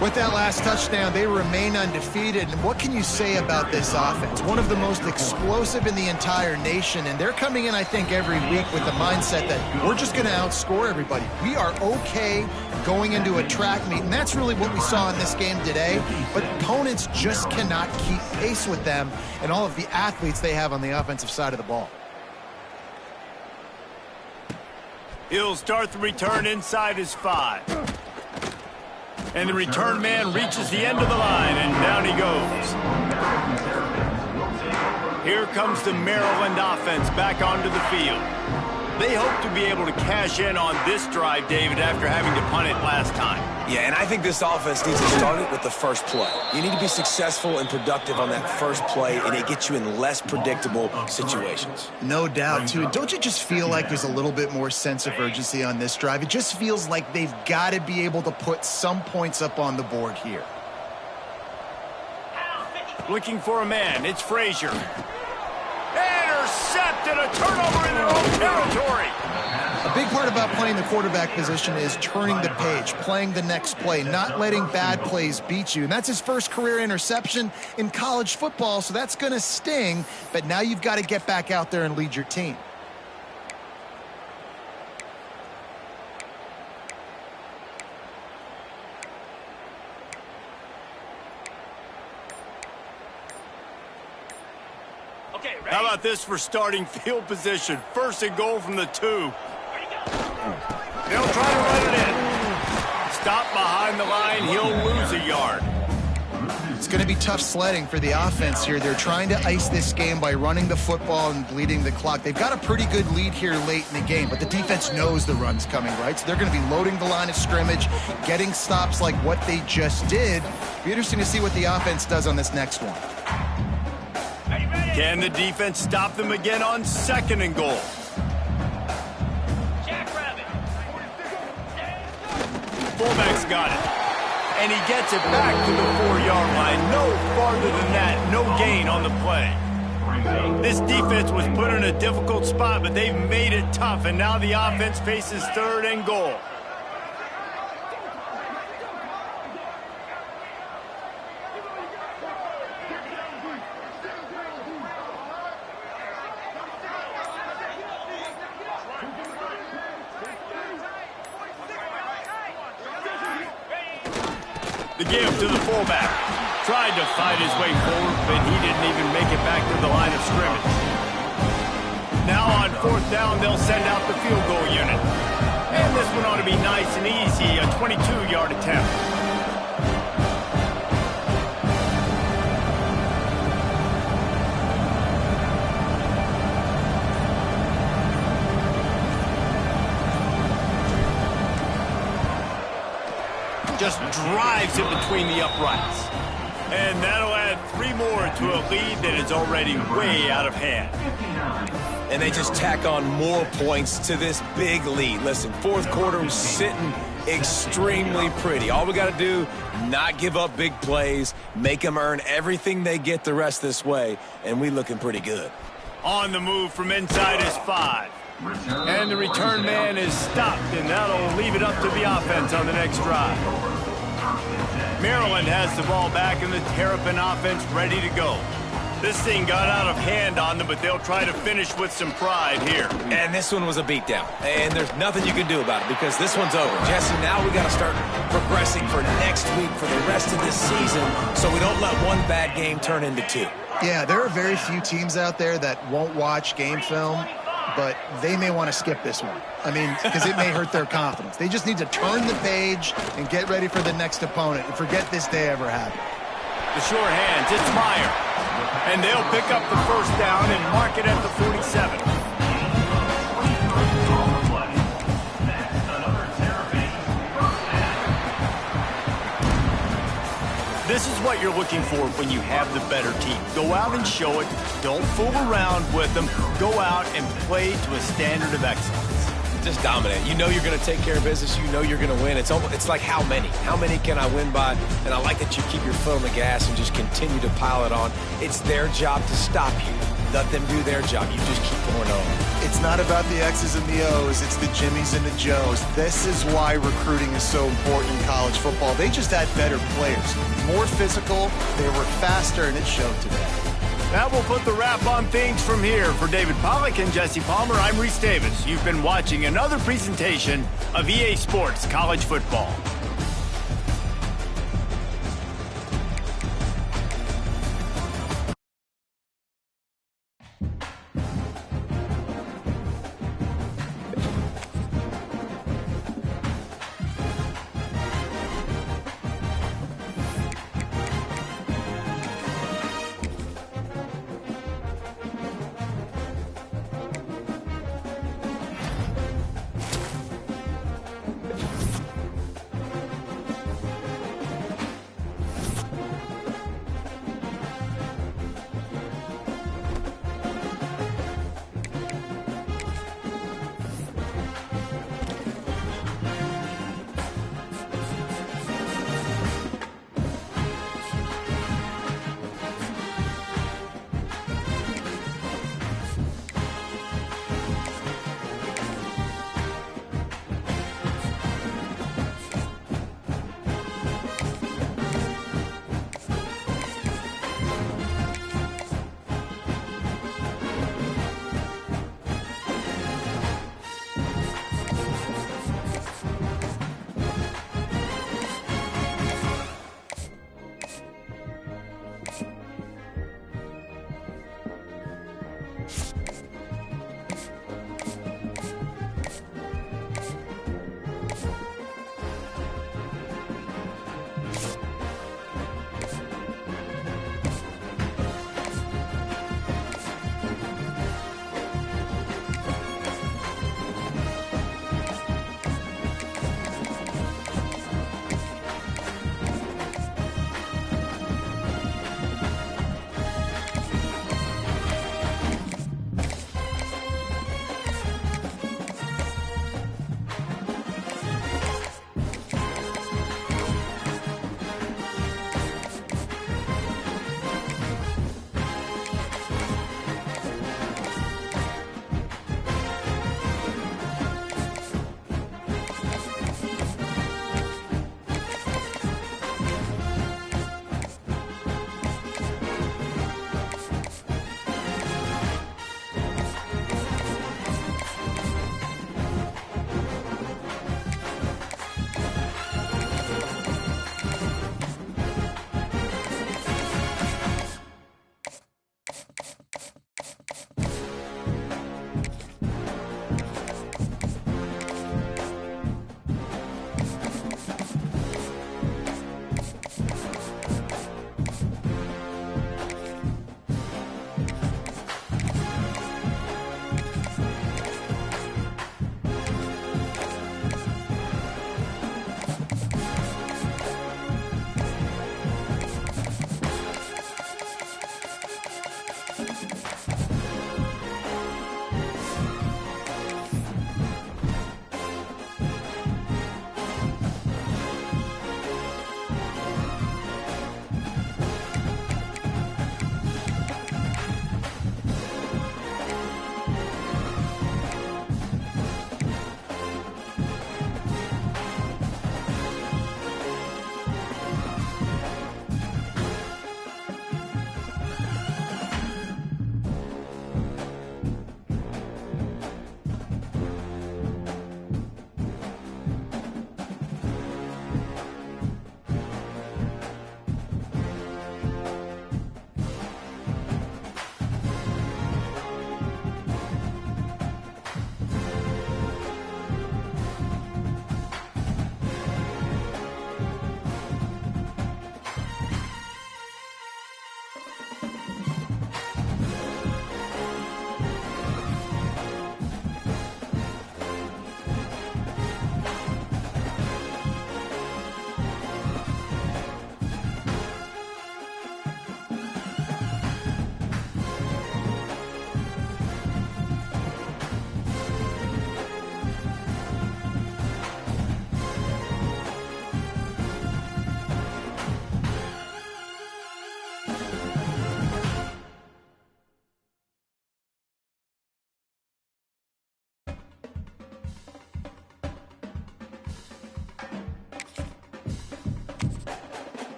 With that last touchdown, they remain undefeated. And what can you say about this offense? One of the most explosive in the entire nation. And they're coming in, I think, every week with the mindset that we're just going to outscore everybody. We are okay going into a track meet. And that's really what we saw in this game today. But opponents just cannot keep pace with them and all of the athletes they have on the offensive side of the ball. He'll start the return inside his 5. And the return man reaches the end of the line, and down he goes. Here comes the Maryland offense back onto the field. They hope to be able to cash in on this drive, David, after having to punt it last time. Yeah, and I think this offense needs to start it with the first play. You need to be successful and productive on that first play, and it gets you in less predictable situations. No doubt, too. Don't you just feel like there's a little bit more sense of urgency on this drive? It just feels like they've got to be able to put some points up on the board here. Looking for a man. It's Frazier. Intercepted, a turnover in their own territory. A big part about playing the quarterback position is turning the page, playing the next play, not letting bad plays beat you. And that's his first career interception in college football, so that's going to sting. But now you've got to get back out there and lead your team. How about this for starting field position? First and goal from the 2. They'll try to run it in. Stop behind the line. He'll lose a yard. It's going to be tough sledding for the offense here. They're trying to ice this game by running the football and bleeding the clock. They've got a pretty good lead here late in the game, but the defense knows the run's coming, right? So they're going to be loading the line of scrimmage, getting stops like what they just did. Be interesting to see what the offense does on this next one. Can the defense stop them again on 2nd and goal? Fullback's got it. And he gets it back to the 4-yard line. No farther than that. No gain on the play. This defense was put in a difficult spot, but they've made it tough. And now the offense faces 3rd and goal. The give to the fullback. Tried to fight his way forward, but he didn't even make it back to the line of scrimmage. Now on 4th down, they'll send out the field goal unit. And this one ought to be nice and easy, a 22-yard attempt. Just drives it between the uprights. And that'll add 3 more to a lead that is already way out of hand. And they just tack on more points to this big lead. Listen, 4th quarter was sitting extremely pretty. All we got to do, not give up big plays, make them earn everything they get the rest this way, and we looking pretty good. On the move from inside his 5. And the return man is stopped, and that'll leave it up to the offense on the next drive. Maryland has the ball back, and the Terrapin offense ready to go. This thing got out of hand on them, but they'll try to finish with some pride here. And this one was a beatdown, and there's nothing you can do about it because this one's over. Jesse, now we got to start progressing for next week for the rest of this season so we don't let one bad game turn into 2. Yeah, there are very few teams out there that won't watch game film, but they may want to skip this one. I mean, because it may hurt their confidence. They just need to turn the page and get ready for the next opponent and forget this day ever happened. The short hands, it's Meyer. And they'll pick up the first down and mark it at the 47. This is what you're looking for when you have the better team. Go out and show it. Don't fool around with them. Go out and play to a standard of excellence. Just dominate. You know you're going to take care of business. You know you're going to win. It's like how many? How many can I win by? And I like that you keep your foot on the gas and just continue to pile it on. It's their job to stop you. Let them do their job. You just keep pouring on. It's not about the X's and the O's. It's the Jimmies and the Joes. This is why recruiting is so important in college football. They just had better players. More physical. They were faster, and it showed today. That will put the wrap on things from here. For David Pollack and Jesse Palmer, I'm Reese Davis. You've been watching another presentation of EA Sports College Football.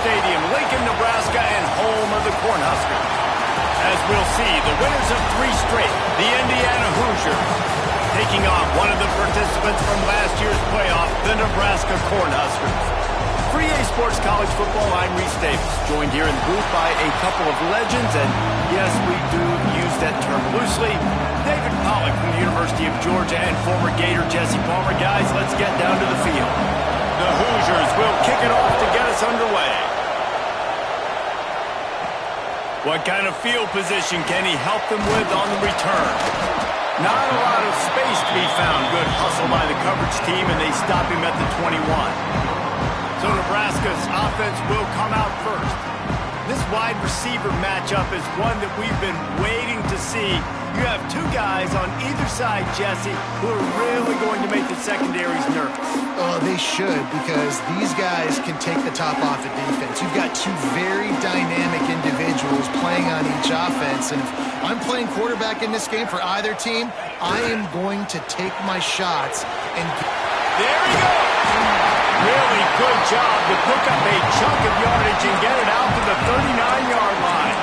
Stadium, Lincoln, Nebraska, and home of the Cornhuskers. As we'll see, the winners of 3 straight, the Indiana Hoosiers, taking on one of the participants from last year's playoff, the Nebraska Cornhuskers. For EA Sports College Football, I'm Reese Davis, joined here in the booth by a couple of legends, and yes, we do use that term loosely. David Pollack from the University of Georgia and former Gator Jesse Palmer. Guys, let's get down to the field. The Hoosiers will kick it off to get us underway. What kind of field position can he help them with on the return? Not a lot of space to be found. Good hustle by the coverage team, and they stop him at the 21. So Nebraska's offense will come out first. This wide receiver matchup is one that we've been waiting to see. You have 2 guys on either side, Jesse, who are really going to make the secondaries nervous. Oh, they should, because these guys can take the top off the defense. You've got 2 very dynamic individuals playing on each offense, and if I'm playing quarterback in this game for either team, I am going to take my shots and... There he goes! Really good job to pick up a chunk of yardage and get it out to the 39-yard line.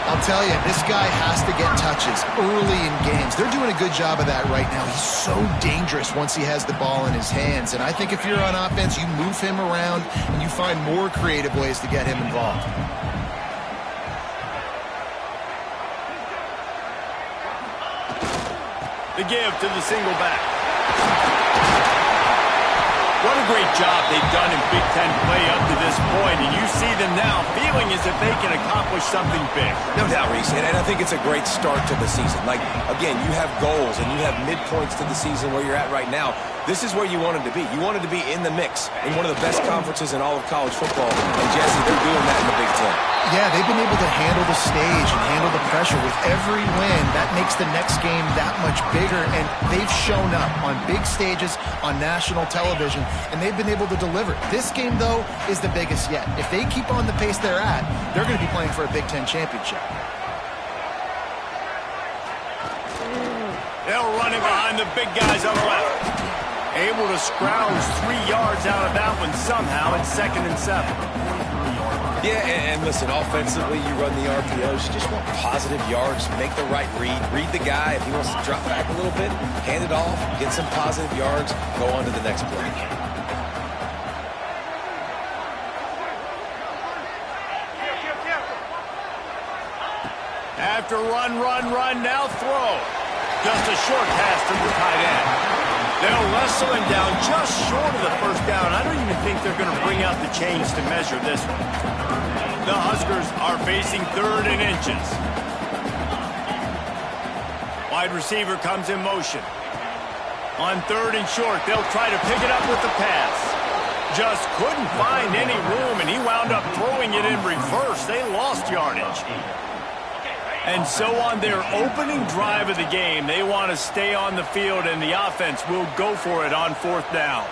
I'll tell you, this guy has to get touches early in games. They're doing a good job of that right now. He's so dangerous once he has the ball in his hands. And I think if you're on offense, you move him around and you find more creative ways to get him involved. The give to the single back. What a great job they've done in Big Ten play up to this point, and you see them now feeling as if they can accomplish something big. No doubt, Reese, and I think it's a great start to the season. Like, again, you have goals and you have midpoints to the season where you're at right now. This is where you wanted to be. You wanted to be in the mix in one of the best conferences in all of college football, and Jesse, they're doing that in the Big Ten. Yeah, they've been able to handle the stage and handle the pressure. With every win, that makes the next game that much bigger, and they've shown up on big stages on national television, and they've been able to deliver. This game, though, is the biggest yet. If they keep on the pace they're at, they're going to be playing for a Big Ten championship. They'll run it behind the big guys on the left. Able to scrounge 3 yards out of that one somehow. It's 2nd and 7. Yeah, and listen, offensively, you run the RPOs. You just want positive yards, make the right read. Read the guy. If he wants to drop back a little bit, hand it off, get some positive yards, go on to the next play. After run, now throw. Just a short pass to the tight end. They'll wrestle him down just short of the first down. I don't even think they're going to bring out the chains to measure this one. The Huskers are facing 3rd and inches. Wide receiver comes in motion. On 3rd and short, they'll try to pick it up with the pass. Just couldn't find any room, and he wound up throwing it in reverse. They lost yardage. And so on their opening drive of the game, they want to stay on the field, and the offense will go for it on 4th down.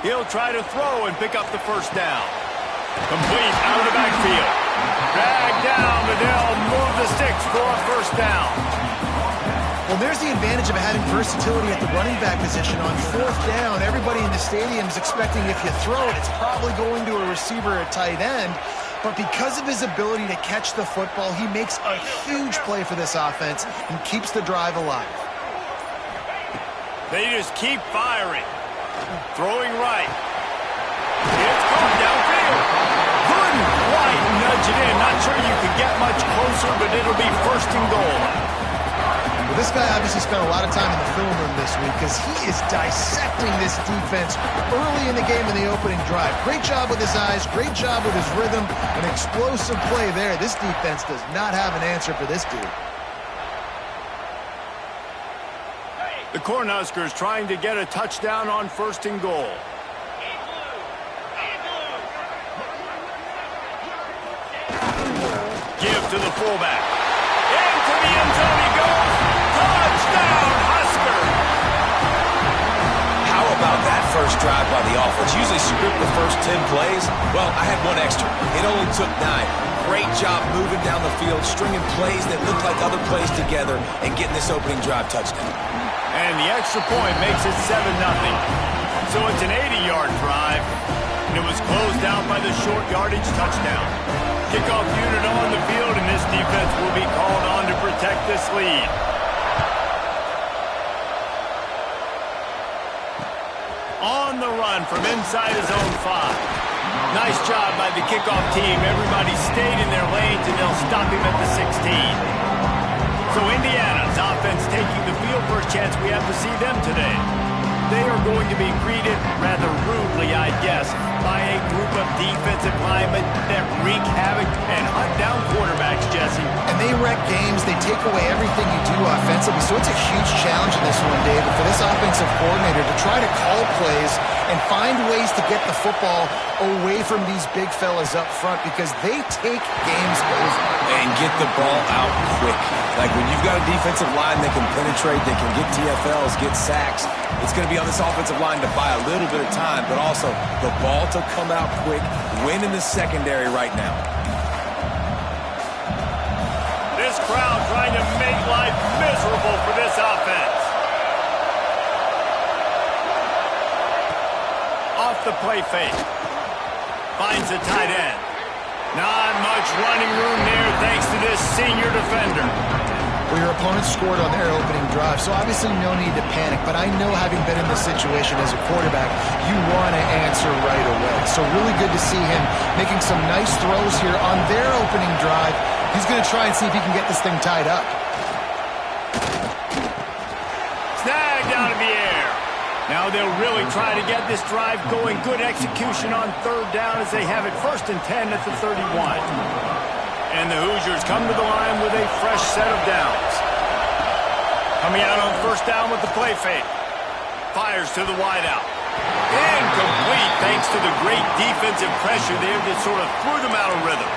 He'll try to throw and pick up the first down. Complete out of the backfield. Dragged down, but they'll move the sticks for a first down. Well, there's the advantage of having versatility at the running back position. On 4th down, everybody in the stadium is expecting if you throw it, it's probably going to a receiver at tight end. But because of his ability to catch the football, he makes a huge play for this offense and keeps the drive alive. They just keep firing. Throwing right. It's caught downfield. Couldn't quite nudge it in. Not sure you could get much closer, but it'll be 1st and goal. Well, this guy obviously spent a lot of time in the film room this week because he is dissecting this defense early in the game in the opening drive. Great job with his eyes, great job with his rhythm, an explosive play there. This defense does not have an answer for this dude. The Cornhuskers trying to get a touchdown on 1st and goal. Give to the fullback. Into the end zone he goes. Touchdown, Husker! How about that first drive by the offense? Usually script the first 10 plays. Well, I had one extra. It only took 9. Great job moving down the field, stringing plays that look like other plays together, and getting this opening drive touchdown. And the extra point makes it 7-0. So it's an 80-yard drive. And it was closed out by the short yardage touchdown. Kickoff unit on the field, and this defense will be called on to protect this lead. On the run from inside his own 5. Nice job by the kickoff team. Everybody stayed in their lanes, and they'll stop him at the 16. So Indiana's offense taking the field. First chance we have to see them today. They are going to be greeted rather rudely, I guess, by a group of defensive linemen that wreak havoc and hunt down quarterbacks, Jesse. And they wreck games. They take away everything you do offensively. So it's a huge challenge in this one, David, for this offensive coordinator to try to call plays and find ways to get the football away from these big fellas up front because they take games over. And get the ball out quick. Like when you've got a defensive line that can penetrate, they can get TFLs, get sacks, it's going to be on this offensive line to buy a little bit of time, but also the ball to come out quick, win in the secondary right now. This crowd trying to make life miserable for this offense. Off the play fake. Finds the tight end. Not much running room there thanks to this senior defender. Well, your opponent scored on their opening drive, so obviously no need to panic. But I know, having been in this situation as a quarterback, you want to answer right away. So really good to see him making some nice throws here on their opening drive. He's going to try and see if he can get this thing tied up. Snagged out of the air. Now they'll really try to get this drive going. Good execution on third down as they have it 1st and 10 at the 31. And the Hoosiers come to the line with a fresh set of downs. Coming out on 1st down with the play fake. Fires to the wideout. Incomplete thanks to the great defensive pressure there that sort of threw them out of rhythm.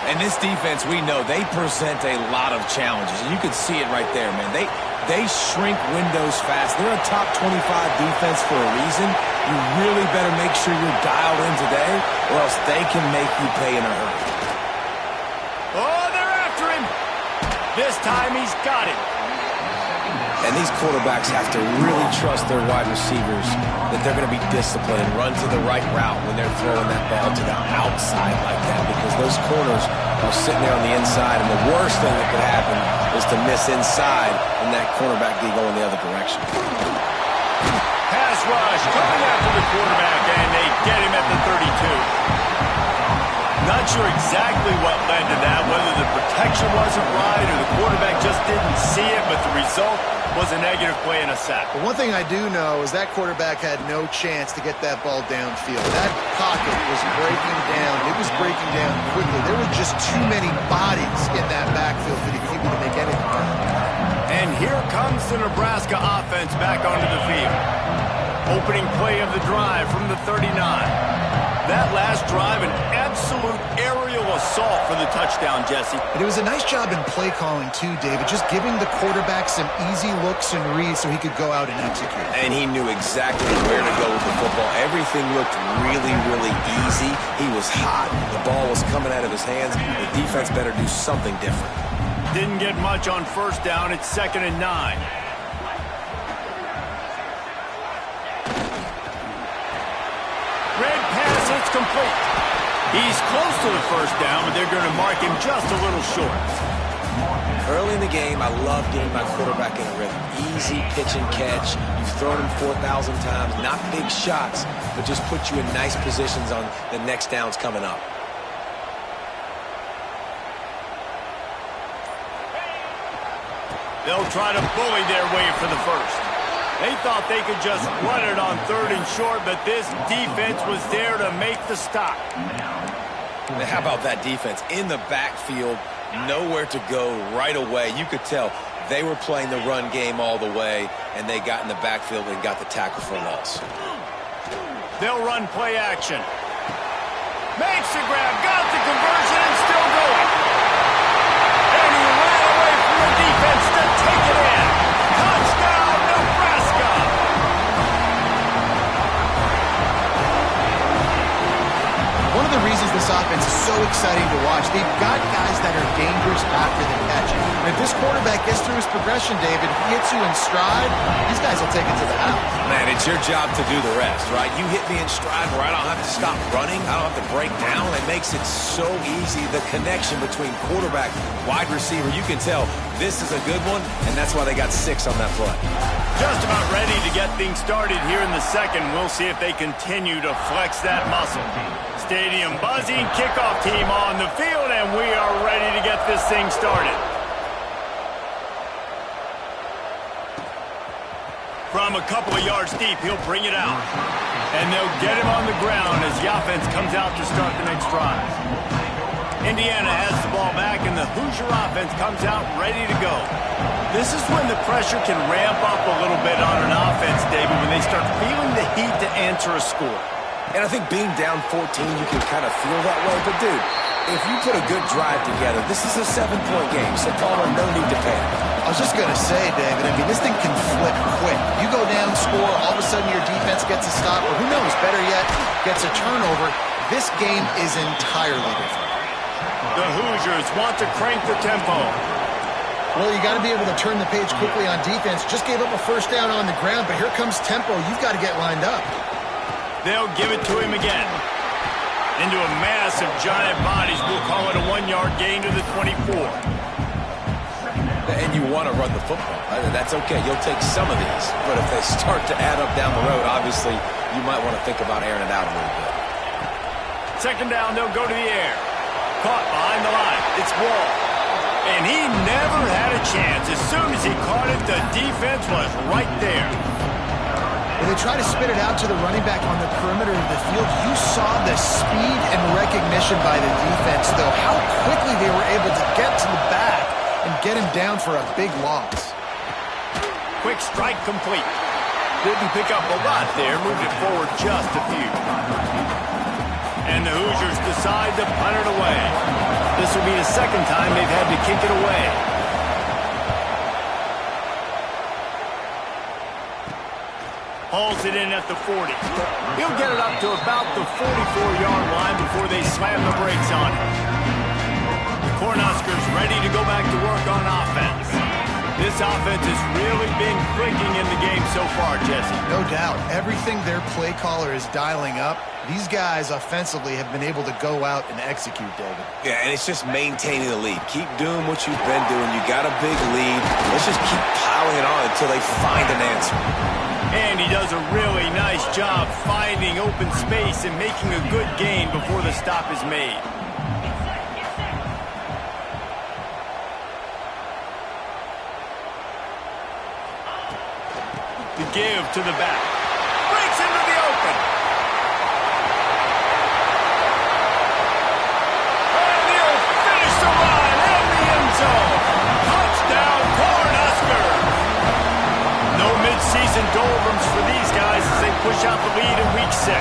And this defense, we know, they present a lot of challenges. And you can see it right there, man. They shrink windows fast. They're a top 25 defense for a reason. You really better make sure you're dialed in today, or else they can make you pay in a hurry. Oh, they're after him. This time he's got it. And these quarterbacks have to really trust their wide receivers that they're going to be disciplined and run to the right route when they're throwing that ball to the outside like that, because those corners are sitting there on the inside, and the worst thing that could happen is to miss inside and that cornerback be going the other direction. Pass rush coming after the quarterback, and they get him at the 32. Not sure exactly what led to that, whether the protection wasn't right or the quarterback just didn't see it, but the result was a negative play and a sack. But one thing I do know is that quarterback had no chance to get that ball downfield. That pocket was breaking down. It was breaking down quickly. There were just too many bodies in that backfield for the QB to make anything happen. And here comes the Nebraska offense back onto the field. Opening play of the drive from the 39. That last drive, an absolute aerial assault for the touchdown, Jesse. And it was a nice job in play calling too, David, just giving the quarterback some easy looks and reads so he could go out and execute. And he knew exactly where to go with the football. Everything looked really, really easy. He was hot. The ball was coming out of his hands. The defense better do something different. Didn't get much on 1st down. It's 2nd and 9. Red pass, it's complete. He's close to the 1st down, but they're going to mark him just a little short. Early in the game, I love getting my quarterback in a rhythm. Easy pitch and catch. You've thrown him 4,000 times. Not big shots, but just put you in nice positions on the next downs coming up. They'll try to bully their way for the 1st. They thought they could just run it on 3rd and short, but this defense was there to make the stop. How about that defense? In the backfield, nowhere to go right away. You could tell they were playing the run game all the way, and they got in the backfield and got the tackle for a loss. They'll run play action. Makes the grab, got the conversion, and still going. And he ran away from the defense to take it in. Touchdown, Nebraska! One of the reasons this offense is so exciting to watch. They've got guys that are dangerous after the catch. And if this quarterback gets through his progression, David, if he hits you in stride, these guys will take it to the house. Man, it's your job to do the rest, right? You hit me in stride where I don't have to stop running. I don't have to break down. It makes it so easy. The connection between quarterback, wide receiver, you can tell this is a good one, and that's why they got 6 on that play. Just about ready to get things started here in the second. We'll see if they continue to flex that muscle. Stadium buzzing, kickoff team on the field, and we are ready to get this thing started. From a couple of yards deep, he'll bring it out. And they'll get him on the ground as the offense comes out to start the next drive. Indiana has the ball back, and the Hoosier offense comes out ready to go. This is when the pressure can ramp up a little bit on an offense, David, when they start feeling the heat to answer a score. And I think being down 14, you can kind of feel that way. But, dude, if you put a good drive together, this is a 7-point game, so Palmer, no need to panic. I was just going to say, David, I mean, this thing can flip quick. You go down, score, all of a sudden your defense gets a stop, or who knows, better yet, gets a turnover. This game is entirely different. The Hoosiers want to crank the tempo. Well, you got to be able to turn the page quickly on defense. Just gave up a first down on the ground, but here comes tempo. You've got to get lined up. They'll give it to him again. Into a mass of giant bodies. We'll call it a 1-yard gain to the 24. And you want to run the football. That's okay. You'll take some of these. But if they start to add up down the road, obviously, you might want to think about airing it out a little bit. Second down, they'll go to the air. Caught behind the line. It's Wall. And he never had a chance. As soon as he caught it, the defense was right there. When they try to spit it out to the running back on the perimeter of the field, you saw the speed and recognition by the defense, though, how quickly they were able to get to the back and get him down for a big loss. Quick strike complete. Didn't pick up a lot there. Moved it forward just a few. And the Hoosiers decide to punt it away. This will be the second time they've had to kick it away. Hauls it in at the 40. He'll get it up to about the 44-yard line before they slam the brakes on it. The Cornhuskers ready to go back to work on offense. This offense has really been clicking in the game so far, Jesse. No doubt. Everything their play caller is dialing up, these guys offensively have been able to go out and execute, David. Yeah, and it's just maintaining the lead. Keep doing what you've been doing. You got a big lead. Let's just keep piling it on until they find an answer. And he does a really nice job finding open space and making a good gain before the stop is made. The give to the back. Breaks into the open. And he'll finish the run in the end zone. Touchdown, Cornhuskers. No midseason doldrums for these guys as they push out the lead in Week 6.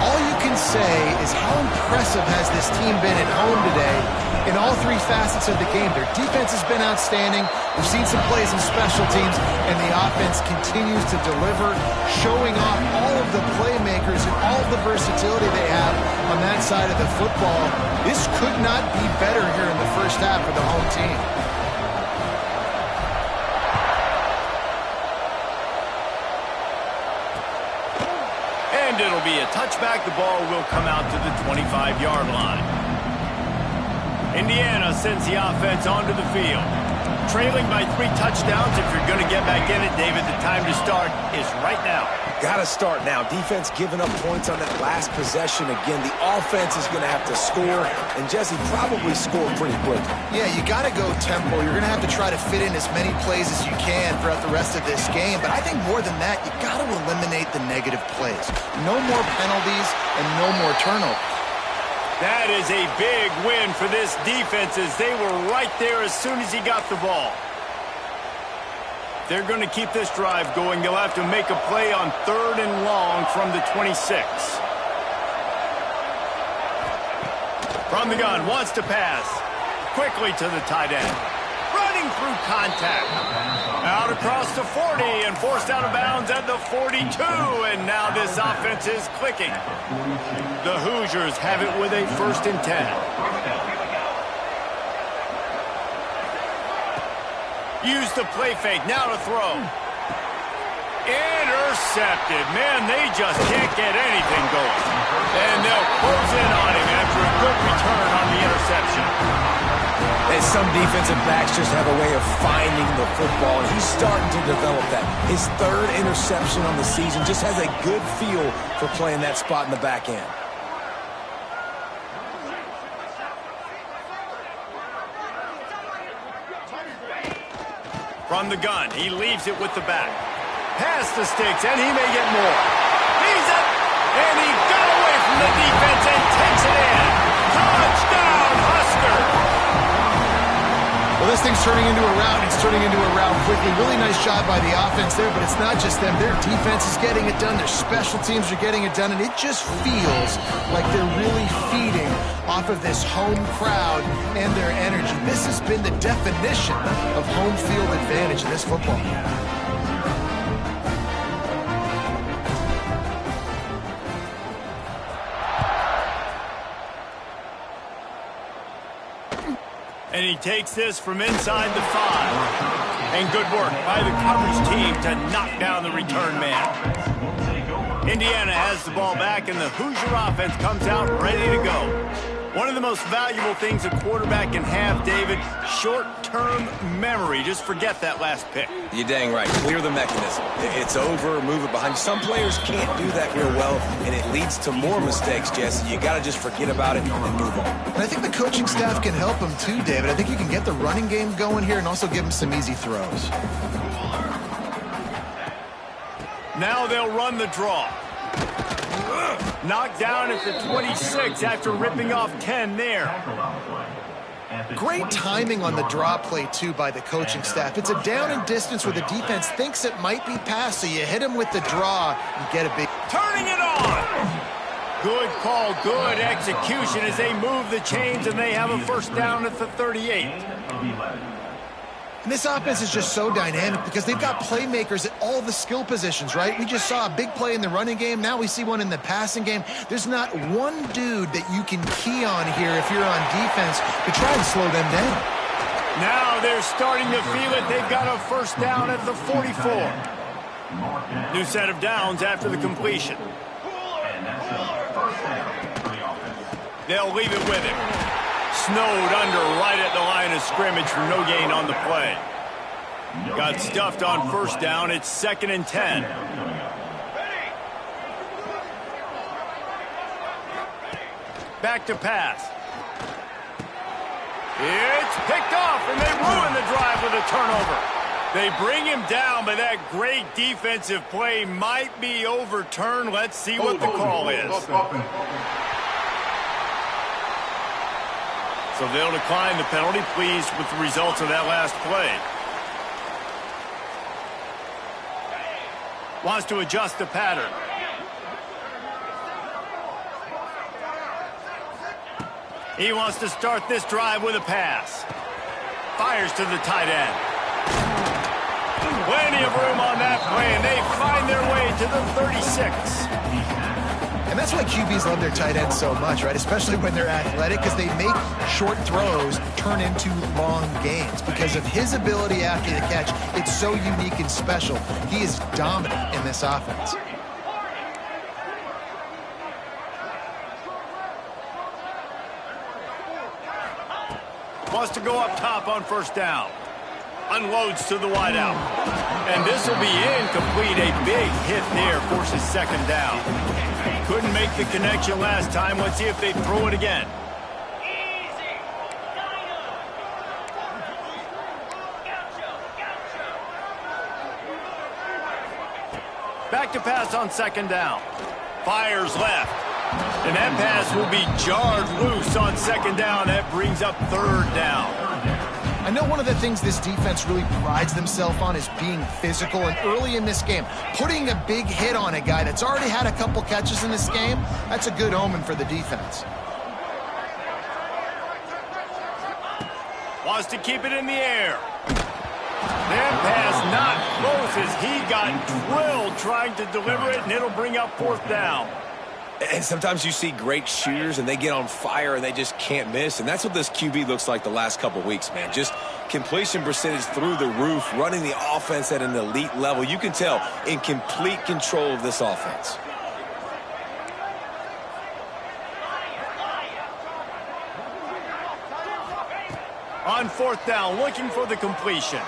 All you can say is how impressive has this team been at home today in all 3 facets of the game. Their defense has been outstanding. We've seen some plays in special teams, and the offense continues to deliver, showing off all of the playmakers and all of the versatility they have on that side of the football. This could not be better here in the first half for the home team. And it'll be a touchback. The ball will come out to the 25-yard line. Indiana sends the offense onto the field. Trailing by 3 touchdowns. If you're going to get back in it, David, the time to start is right now. Got to start now. Defense giving up points on that last possession. Again, the offense is going to have to score, and Jesse probably score pretty quick. Yeah, you got to go tempo. You're going to have to try to fit in as many plays as you can throughout the rest of this game. But I think more than that, you got to eliminate the negative plays. No more penalties and no more turnovers. That is a big win for this defense as they were right there as soon as he got the ball. They're going to keep this drive going. They'll have to make a play on 3rd and long from the 26. From the gun, wants to pass. Quickly to the tight end. Running getting through contact. Out across the 40 and forced out of bounds at the 42. And now this offense is clicking. The Hoosiers have it with a 1st and 10. Use the play fake. Now to throw. Intercepted. Man, they just can't get anything going. And they'll close in on him after a good return on the interception. And some defensive backs just have a way of finding the football, and he's starting to develop that. His 3rd interception on the season, just has a good feel for playing that spot in the back end. From the gun, he leaves it with the back. Past the sticks, and he may get more. He's up, and he got away from the defense and takes it in. Touchdown, Husker! Well, this thing's turning into a rout. It's turning into a rout quickly. Really nice job by the offense there, but it's not just them. Their defense is getting it done. Their special teams are getting it done, and it just feels like they're really feeding off of this home crowd and their energy. This has been the definition of home field advantage in this football game. And he takes this from inside the 5. And good work by the coverage team to knock down the return man. Indiana has the ball back, and the Hoosier offense comes out ready to go. One of the most valuable things a quarterback can have, David, short-term memory. Just forget that last pick. You're dang right. Clear the mechanism. It's over, move it behind you. Some players can't do that real well, and it leads to more mistakes, Jesse. You got to just forget about it and move on. And I think the coaching staff can help him too, David. I think you can get the running game going here and also give him some easy throws. Now they'll run the draw. Knocked down at the 26 after ripping off 10 there. Great timing on the draw play, too, by the coaching staff. It's a down and distance where the defense thinks it might be pass, so you hit him with the draw and get a big... Turning it on! Good call, good execution as they move the chains, and they have a 1st down at the 38. And this offense is just so dynamic because they've got playmakers at all the skill positions, right? We just saw a big play in the running game. Now we see one in the passing game. There's not one dude that you can key on here if you're on defense to try and slow them down. Now they're starting to feel it. They've got a 1st down at the 44. New set of downs after the completion. They'll leave it with him. Snowed under right at the line of scrimmage for no gain on the play. Got stuffed on 1st down. It's 2nd and 10. Back to pass. It's picked off, and they ruin the drive with a turnover. They bring him down, but that great defensive play might be overturned. Let's see what the call is. So they'll decline the penalty, pleased with the results of that last play. Wants to adjust the pattern. He wants to start this drive with a pass. Fires to the tight end. Plenty of room on that play, and they find their way to the 36. And that's why QBs love their tight ends so much, right? Especially when they're athletic, because they make short throws turn into long gains. Because of his ability after the catch, it's so unique and special. He is dominant in this offense. Wants to go up top on 1st down. Unloads to the wideout. And this will be incomplete. A big hit there forces 2nd down. Couldn't make the connection last time. Let's see if they throw it again. Back to pass on 2nd down. Fires left. And that pass will be jarred loose on 2nd down. That brings up 3rd down. I know one of the things this defense really prides themselves on is being physical, and early in this game, putting a big hit on a guy that's already had a couple catches in this game, that's a good omen for the defense. Wants to keep it in the air. That pass not close as he got drilled trying to deliver it, and it'll bring up 4th down. And sometimes you see great shooters, and they get on fire, and they just can't miss. And that's what this QB looks like the last couple weeks, man. Just completion percentage through the roof, running the offense at an elite level. You can tell in complete control of this offense. On 4th down, looking for the completion.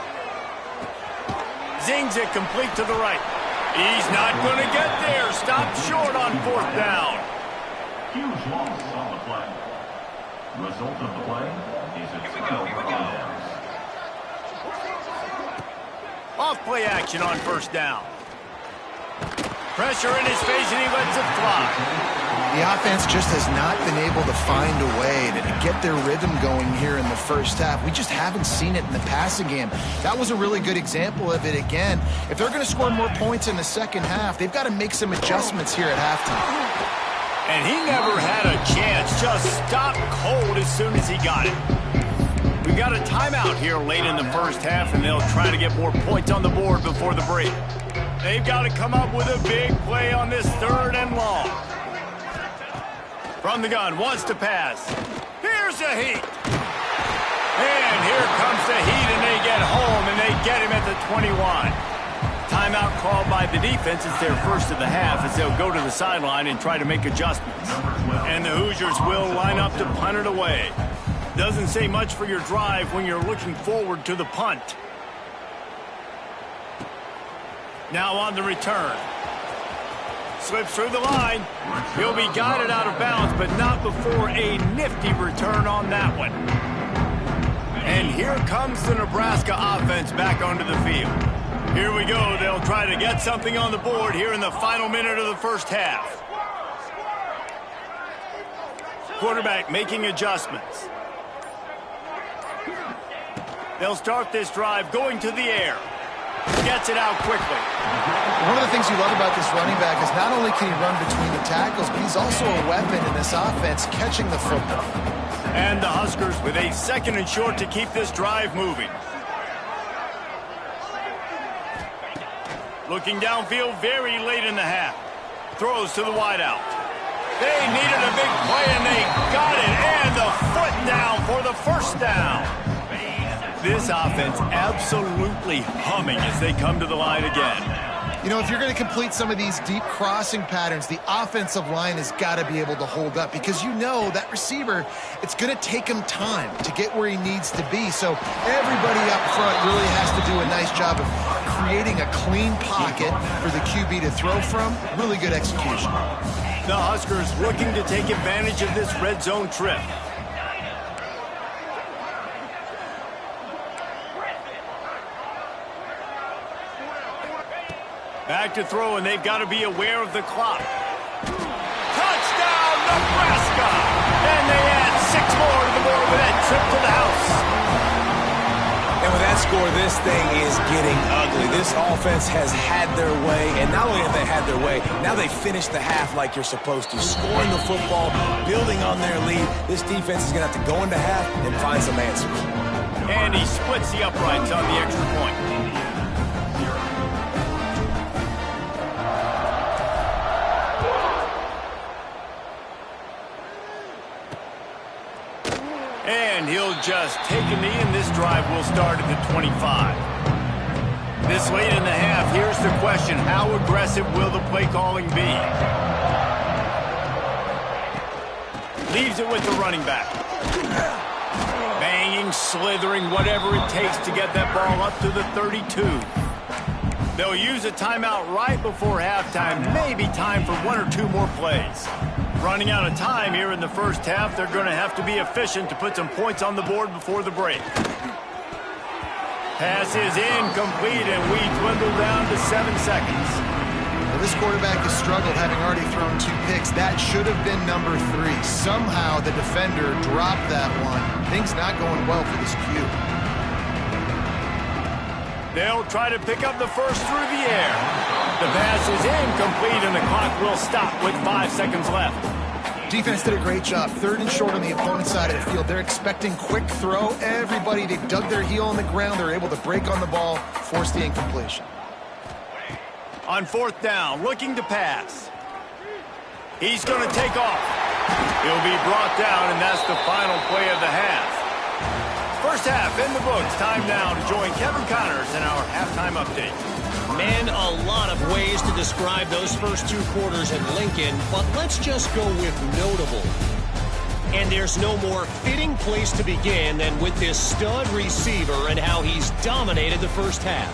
Zings it complete to the right. He's not going to get there. Stopped short on 4th down. Huge loss on the play. Result of the play is a 12 downs. Off play action on 1st down. Pressure in his face, and he lets it fly. The offense just has not been able to find a way to get their rhythm going here in the first half. We just haven't seen it in the passing game. That was a really good example of it again. If they're going to score more points in the second half, they've got to make some adjustments here at halftime. And he never had a chance. Just stopped cold as soon as he got it. We've got a timeout here late in the first half, and they'll try to get more points on the board before the break. They've got to come up with a big play on this 3rd and long. From the gun, wants to pass. Here's the heat. And here comes the heat, and they get home, and they get him at the 21. Timeout called by the defense. It's their first of the half as they'll go to the sideline and try to make adjustments. And the Hoosiers will line up to punt it away. Doesn't say much for your drive when you're looking forward to the punt. Now on the return. Slips through the line. He'll be guided out of bounds, but not before a nifty return on that one. And here comes the Nebraska offense back onto the field. Here we go. They'll try to get something on the board here in the final minute of the first half. Quarterback making adjustments. They'll start this drive going to the air. Gets it out quickly. One of the things you love about this running back is not only can he run between the tackles, but he's also a weapon in this offense catching the football. And the Huskers with a 2nd and short to keep this drive moving. Looking downfield very late in the half. Throws to the wideout. They needed a big play, and they got it. And the foot down for the 1st down. This offense absolutely humming as they come to the line again. You know, if you're going to complete some of these deep crossing patterns, the offensive line has got to be able to hold up because you know that receiver, it's going to take him time to get where he needs to be. So everybody up front really has to do a nice job of creating a clean pocket for the QB to throw from. Really good execution. The Huskers looking to take advantage of this red zone trip. Back to throw, and they've got to be aware of the clock. Touchdown, Nebraska! And they add 6 more to the board with that trip to the house. And with that score, this thing is getting ugly. This offense has had their way, and not only have they had their way, now they finished the half like you're supposed to. Scoring the football, building on their lead. This defense is going to have to go into half and find some answers. And he splits the uprights on the extra point. And he'll just take a knee, and this drive will start at the 25. This late in the half, here's the question. How aggressive will the play calling be? Leaves it with the running back. Banging, slithering, whatever it takes to get that ball up to the 32. They'll use a timeout right before halftime. Maybe time for 1 or 2 more plays. Running out of time here in the first half. They're going to have to be efficient to put some points on the board before the break. Pass is incomplete, and we dwindle down to 7 seconds. Well, this quarterback has struggled, having already thrown 2 picks. That should have been number 3. Somehow the defender dropped that one. Things not going well for this Q. They'll try to pick up the first through the air. The pass is incomplete, and the clock will stop with 5 seconds left. Defense did a great job. 3rd and short on the opponent's side of the field. They're expecting quick throw. Everybody, they dug their heel on the ground. They're able to break on the ball, force the incompletion. On 4th down, looking to pass. He's going to take off. He'll be brought down, and that's the final play of the half. First half in the books. Time now to join Kevin Connors in our halftime update. Man, a lot of ways to describe those first 2 quarters at Lincoln, but let's just go with notable. And there's no more fitting place to begin than with this stud receiver and how he's dominated the first half.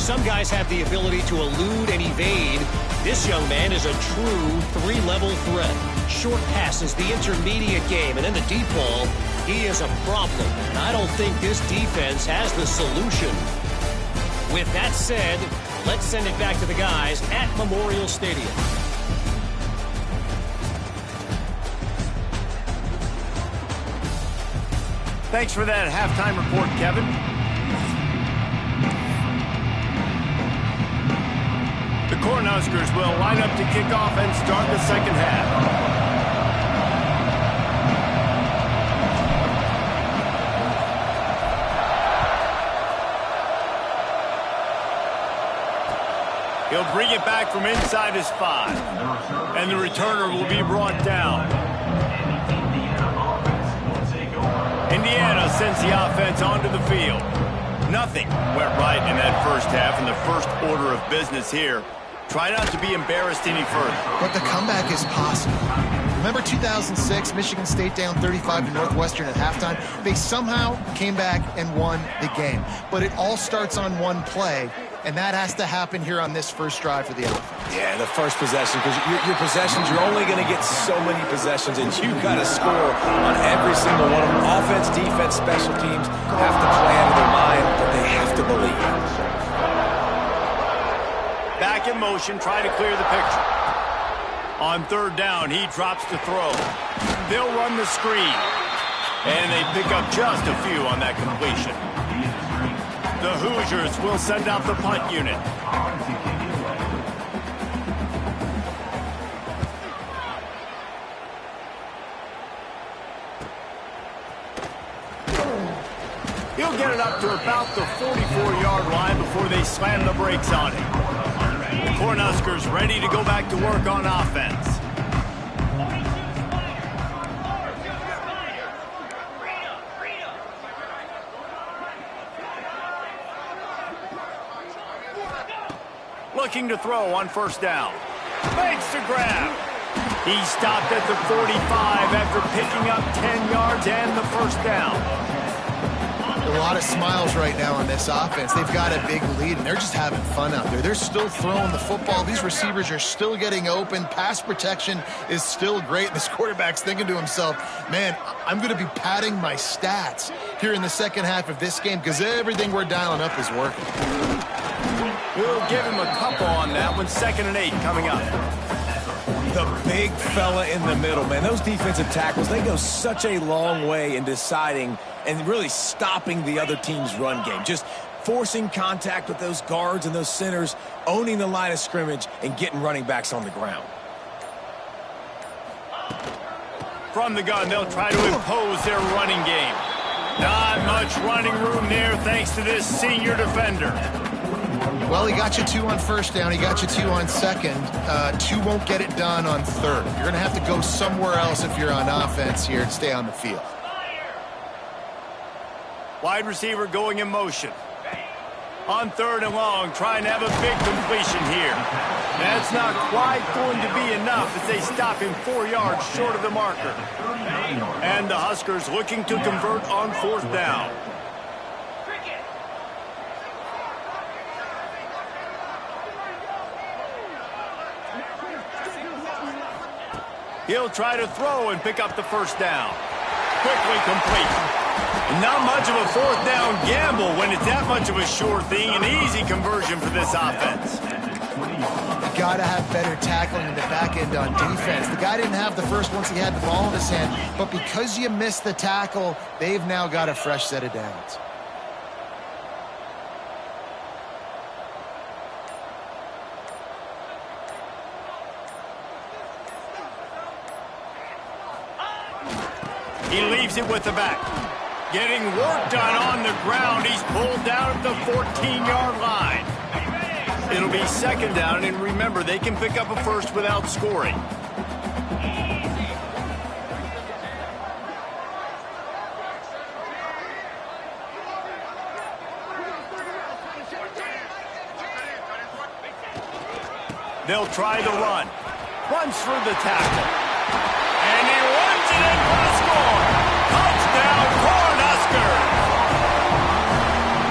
Some guys have the ability to elude and evade. This young man is a true 3-level threat. Short passes, the intermediate game, and in the deep ball, he is a problem. And I don't think this defense has the solution. With that said, let's send it back to the guys at Memorial Stadium. Thanks for that halftime report, Kevin. The Cornhuskers will line up to kick off and start the second half. He'll bring it back from inside his 5. And the returner will be brought down. Indiana sends the offense onto the field. Nothing went right in that first half, and the first order of business here. Try not to be embarrassed any further. But the comeback is possible. Remember 2006, Michigan State down 35 to Northwestern at halftime? They somehow came back and won the game. But it all starts on one play, and that has to happen here on this first drive for the offense. Yeah, the first possession, because your possessions, you're only going to get so many possessions, and you've got to score on every single one of them. Offense, defense, special teams have to play out of their mind, but they have to believe. Back in motion, try to clear the picture. On 3rd down, he drops to throw. They'll run the screen. And they pick up just a few on that completion. The Hoosiers will send out the punt unit. He'll get it up to about the 44-yard line before they slam the brakes on him. The Cornhuskers ready to go back to work on offense. Looking to throw on 1st down. Makes the grab. He stopped at the 45 after picking up 10 yards and the 1st down. A lot of smiles right now on this offense. They've got a big lead, and they're just having fun out there. They're still throwing the football. These receivers are still getting open. Pass protection is still great. This quarterback's thinking to himself, man, I'm going to be padding my stats here in the second half of this game because everything we're dialing up is working. We'll give him a couple on that one. 2nd and 8 coming up. The big fella in the middle, man. Those defensive tackles, they go such a long way in deciding and really stopping the other team's run game. Just forcing contact with those guards and those centers, owning the line of scrimmage, and getting running backs on the ground. From the gun, they'll try to impose their running game. Not much running room there thanks to this senior defender. Well, he got you 2 on 1st down. He got you 2 on 2nd. 2 won't get it done on 3rd. You're going to have to go somewhere else if you're on offense here and stay on the field. Wide receiver going in motion. On 3rd and long, trying to have a big completion here. That's not quite going to be enough as they stop him 4 yards short of the marker. And the Huskers looking to convert on 4th down. He'll try to throw and pick up the 1st down. Quickly complete. Not much of a 4th down gamble when it's that much of a sure thing. An easy conversion for this offense. You got to have better tackling in the back end on defense. The guy didn't have the first once he had the ball in his hand, but because you missed the tackle, they've now got a fresh set of downs. He leaves it with the back. Getting work done on the ground. He's pulled down at the 14-yard line. It'll be second down, and remember, they can pick up a first without scoring. They'll try the run. Runs through the tackle. And he runs it in for the score. Touchdown, Cornhuskers!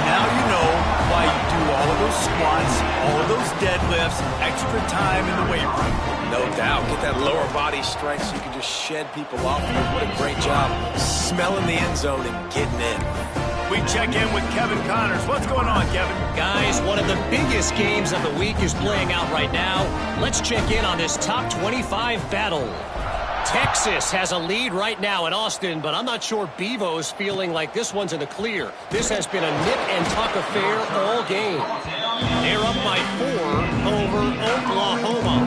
Now you know why you do all of those squats, all of those deadlifts, extra time in the weight room. No doubt. Get that lower body strength so you can just shed people off. What a great job smelling the end zone and getting in. We check in with Kevin Connors. What's going on, Kevin? Guys, one of the biggest games of the week is playing out right now. Let's check in on this top 25 battle. Texas has a lead right now in Austin, but I'm not sure Bevo's feeling like this one's in the clear. This has been a nip-and-tuck affair all game. They're up by 4 over Oklahoma.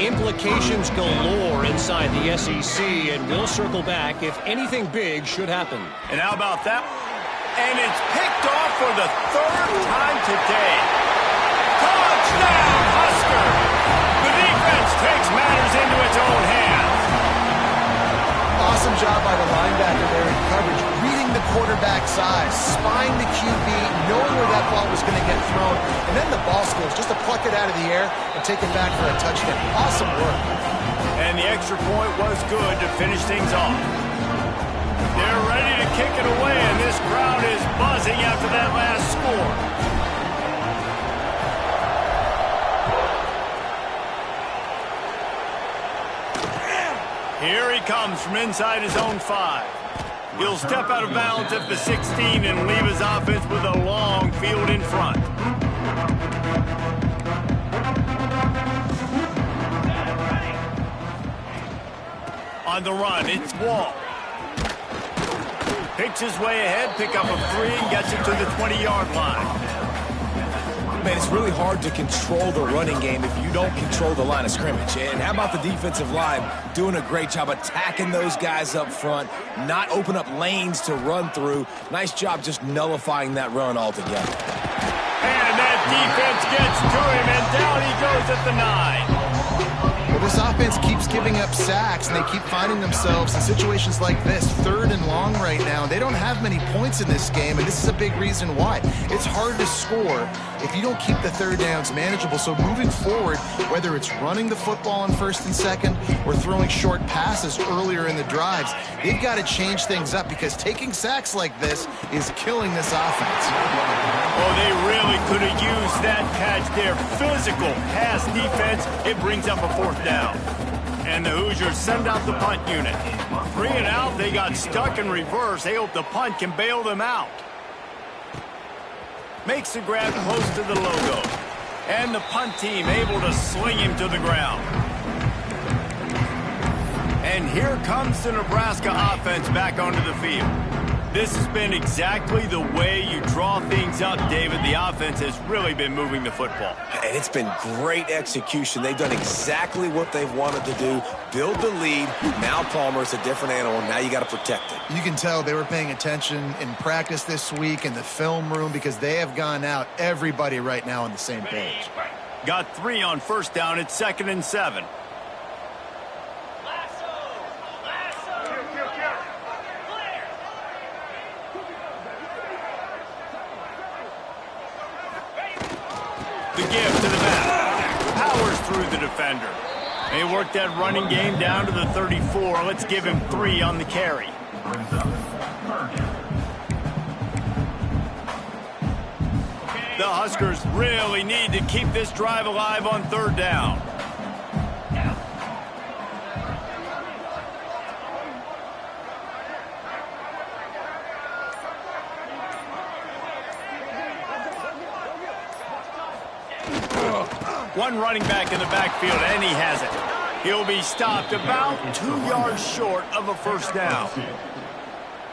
Implications galore inside the SEC, and we'll circle back if anything big should happen. And how about that? And it's picked off for the third time today. Touchdown, Husker! The defense takes matters into its own hands. Awesome job by the linebacker there in coverage, reading the quarterback's eyes, spying the QB, knowing where that ball was going to get thrown, and then the ball skills, just to pluck it out of the air and take it back for a touchdown. Awesome work. And the extra point was good to finish things off. They're ready to kick it away, and this crowd is buzzing after that last score. Here he comes from inside his own 5. He'll step out of bounds at the 16 and leave his offense with a long field in front. On the run, it's Wall. Picks his way ahead, pick up a 3, and gets it to the 20-yard line. Man, it's really hard to control the running game if you don't control the line of scrimmage. And how about the defensive line doing a great job attacking those guys up front, not open up lanes to run through. Nice job just nullifying that run altogether. And that defense gets to him, and down he goes at the 9. Well, this offense keeps giving up sacks, and they keep finding themselves in situations like this, 3rd and long right now. They don't have many points in this game, and this is a big reason why. It's hard to score if you don't keep the third downs manageable. So moving forward, whether it's running the football on 1st and 2nd or throwing short passes earlier in the drives, they've got to change things up because taking sacks like this is killing this offense. Oh, they really could have used that catch there. Physical pass defense. It brings up a 4th down. And the Hoosiers send out the punt unit. 3 and out, they got stuck in reverse. They hope the punt can bail them out. Makes the grab close to the logo. And the punt team able to sling him to the ground. And here comes the Nebraska offense back onto the field. This has been exactly the way you draw things up, David. The offense has really been moving the football. And it's been great execution. They've done exactly what they've wanted to do. Build the lead. Now Palmer's a different animal. Now you got to protect it. You can tell they were paying attention in practice this week in the film room because they have gone out, everybody right now on the same page. Got 3 on 1st down. It's 2nd and 7. The give to the back. Powers through the defender. They worked that running game down to the 34. Let's give him 3 on the carry. The Huskers really need to keep this drive alive on 3rd down. One running back in the backfield, and he has it. He'll be stopped about 2 yards short of a 1st down.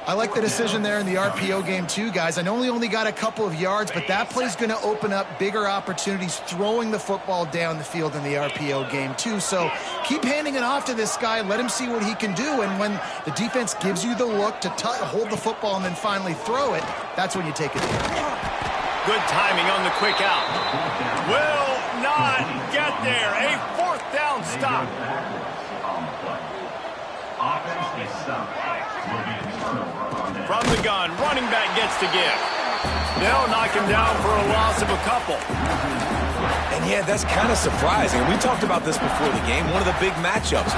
I like the decision there in the RPO game too, guys. I know he only got a couple of yards, but that play's going to open up bigger opportunities throwing the football down the field in the RPO game too. So keep handing it off to this guy. Let him see what he can do. And when the defense gives you the look to hold the football and then finally throw it, that's when you take it down. Good timing on the quick out. Will not get there. A fourth down stop. Offense is stopped. Will be a turnover on that. From the gun, running back gets to give. They'll knock him down for a loss of a couple. And yeah, that's kind of surprising. We talked about this before the game. One of the big matchups.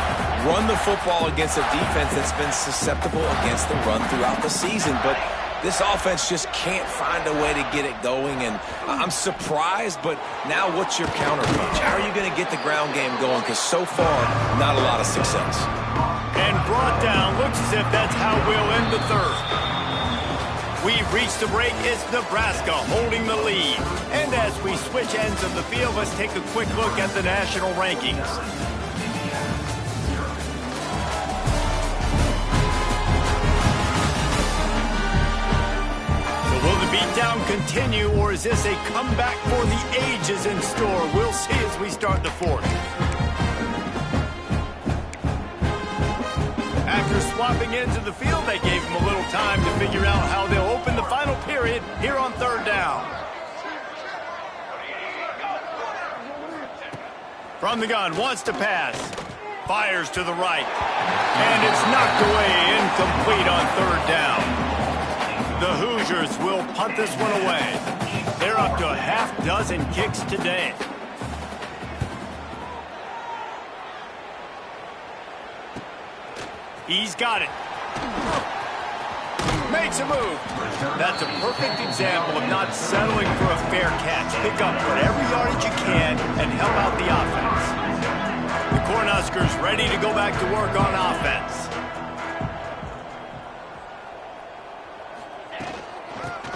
Run the football against a defense that's been susceptible against the run throughout the season. But this offense just can't find a way to get it going. And I'm surprised, but now what's your counterpunch? How are you going to get the ground game going? Because so far, not a lot of success. And brought down. Looks as if that's how we'll end the third. We've reached the break. It's Nebraska holding the lead. And as we switch ends of the field, let's take a quick look at the national rankings. So will the beatdown continue, or is this a comeback for the ages in store? We'll see as we start the fourth. After swapping ends of the field, they gave him a little time to figure out how they'll open the final period here on third down. From the gun, wants to pass. Fires to the right. And it's knocked away, incomplete on third down. The Hoosiers will punt this one away. They're up to a half dozen kicks today. He's got it. Makes a move. That's a perfect example of not settling for a fair catch. Pick up whatever yardage you can and help out the offense. The Cornhuskers ready to go back to work on offense.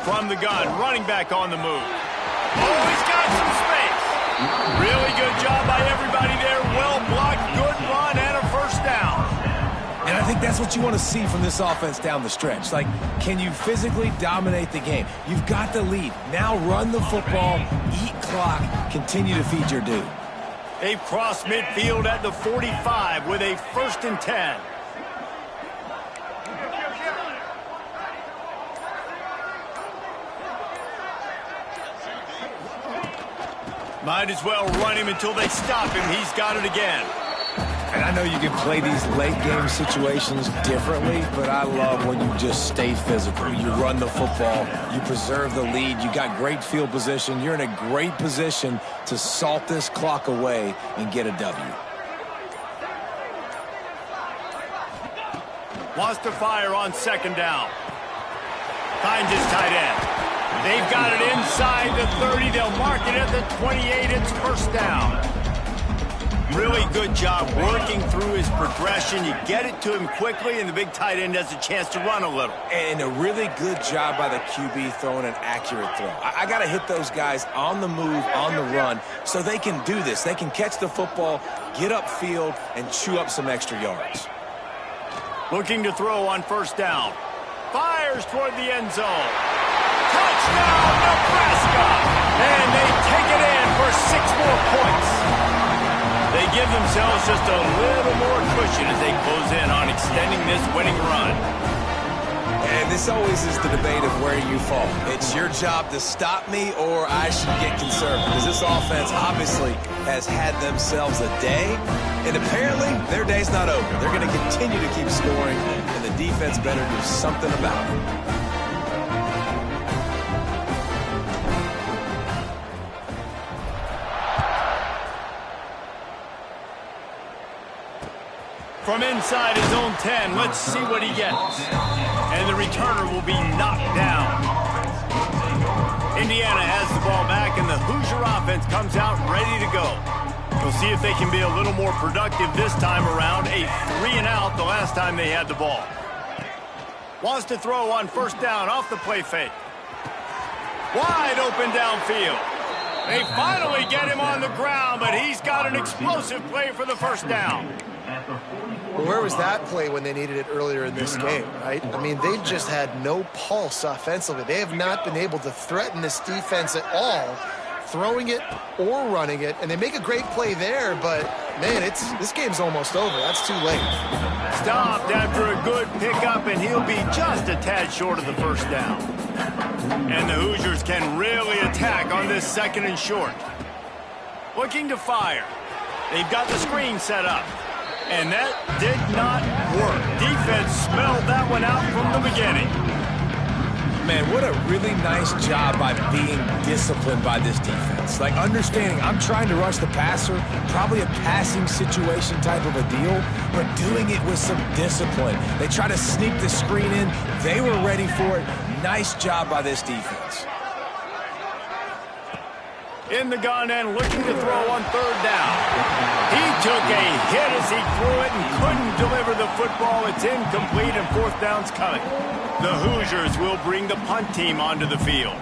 From the gun, running back on the move. Oh, he's got some space. Really good job by everybody there. Well blocked, good run, and a first down. And I think that's what you want to see from this offense down the stretch. Like, can you physically dominate the game? You've got the lead. Now run the football, eat clock, continue to feed your dude. They've crossed midfield at the 45 with a 1st and 10. Might as well run him until they stop him. He's got it again. And I know you can play these late-game situations differently, but I love when you just stay physical. You run the football, you preserve the lead, you got great field position. You're in a great position to salt this clock away and get a W. Wants to fire on 2nd down. Finds his tight end. They've got it inside the 30. They'll mark it at the 28. It's 1st down. Really good job working through his progression. You get it to him quickly, and the big tight end has a chance to run a little. And a really good job by the QB throwing an accurate throw. I got to hit those guys on the move, on the run, so they can do this. They can catch the football, get upfield, and chew up some extra yards. Looking to throw on 1st down. Fires toward the end zone. Touchdown, Nebraska! And they take it in for 6 more points. They give themselves just a little more cushion as they close in on extending this winning run. And this always is the debate of where you fall. It's your job to stop me, or I should get conservative. Because this offense obviously has had themselves a day, and apparently their day's not over. They're going to continue to keep scoring, and the defense better do something about it. From inside his own 10, let's see what he gets. And the returner will be knocked down. Indiana has the ball back, and the Hoosier offense comes out ready to go. We'll see if they can be a little more productive this time around. A 3-and-out the last time they had the ball. Wants to throw on 1st down off the play fake. Wide open downfield. They finally get him on the ground, but he's got an explosive play for the 1st down. At the 45. Well, where was that play when they needed it earlier in this game, right? I mean, they've just had no pulse offensively. They have not been able to threaten this defense at all, throwing it or running it, and they make a great play there, but, man, this game's almost over. That's too late. Stopped after a good pickup, and he'll be just a tad short of the first down. And the Hoosiers can really attack on this 2nd and short. Looking to fire. They've got the screen set up. And that did not work. Defense smelled that one out from the beginning. Man, what a really nice job by being disciplined by this defense. Like, understanding I'm trying to rush the passer, probably a passing situation type of a deal, but doing it with some discipline. They try to sneak the screen in. They were ready for it. Nice job by this defense. In the gun and looking to throw on 3rd down. He took a hit as he threw it and couldn't deliver the football. It's incomplete and 4th down's coming. The Hoosiers will bring the punt team onto the field.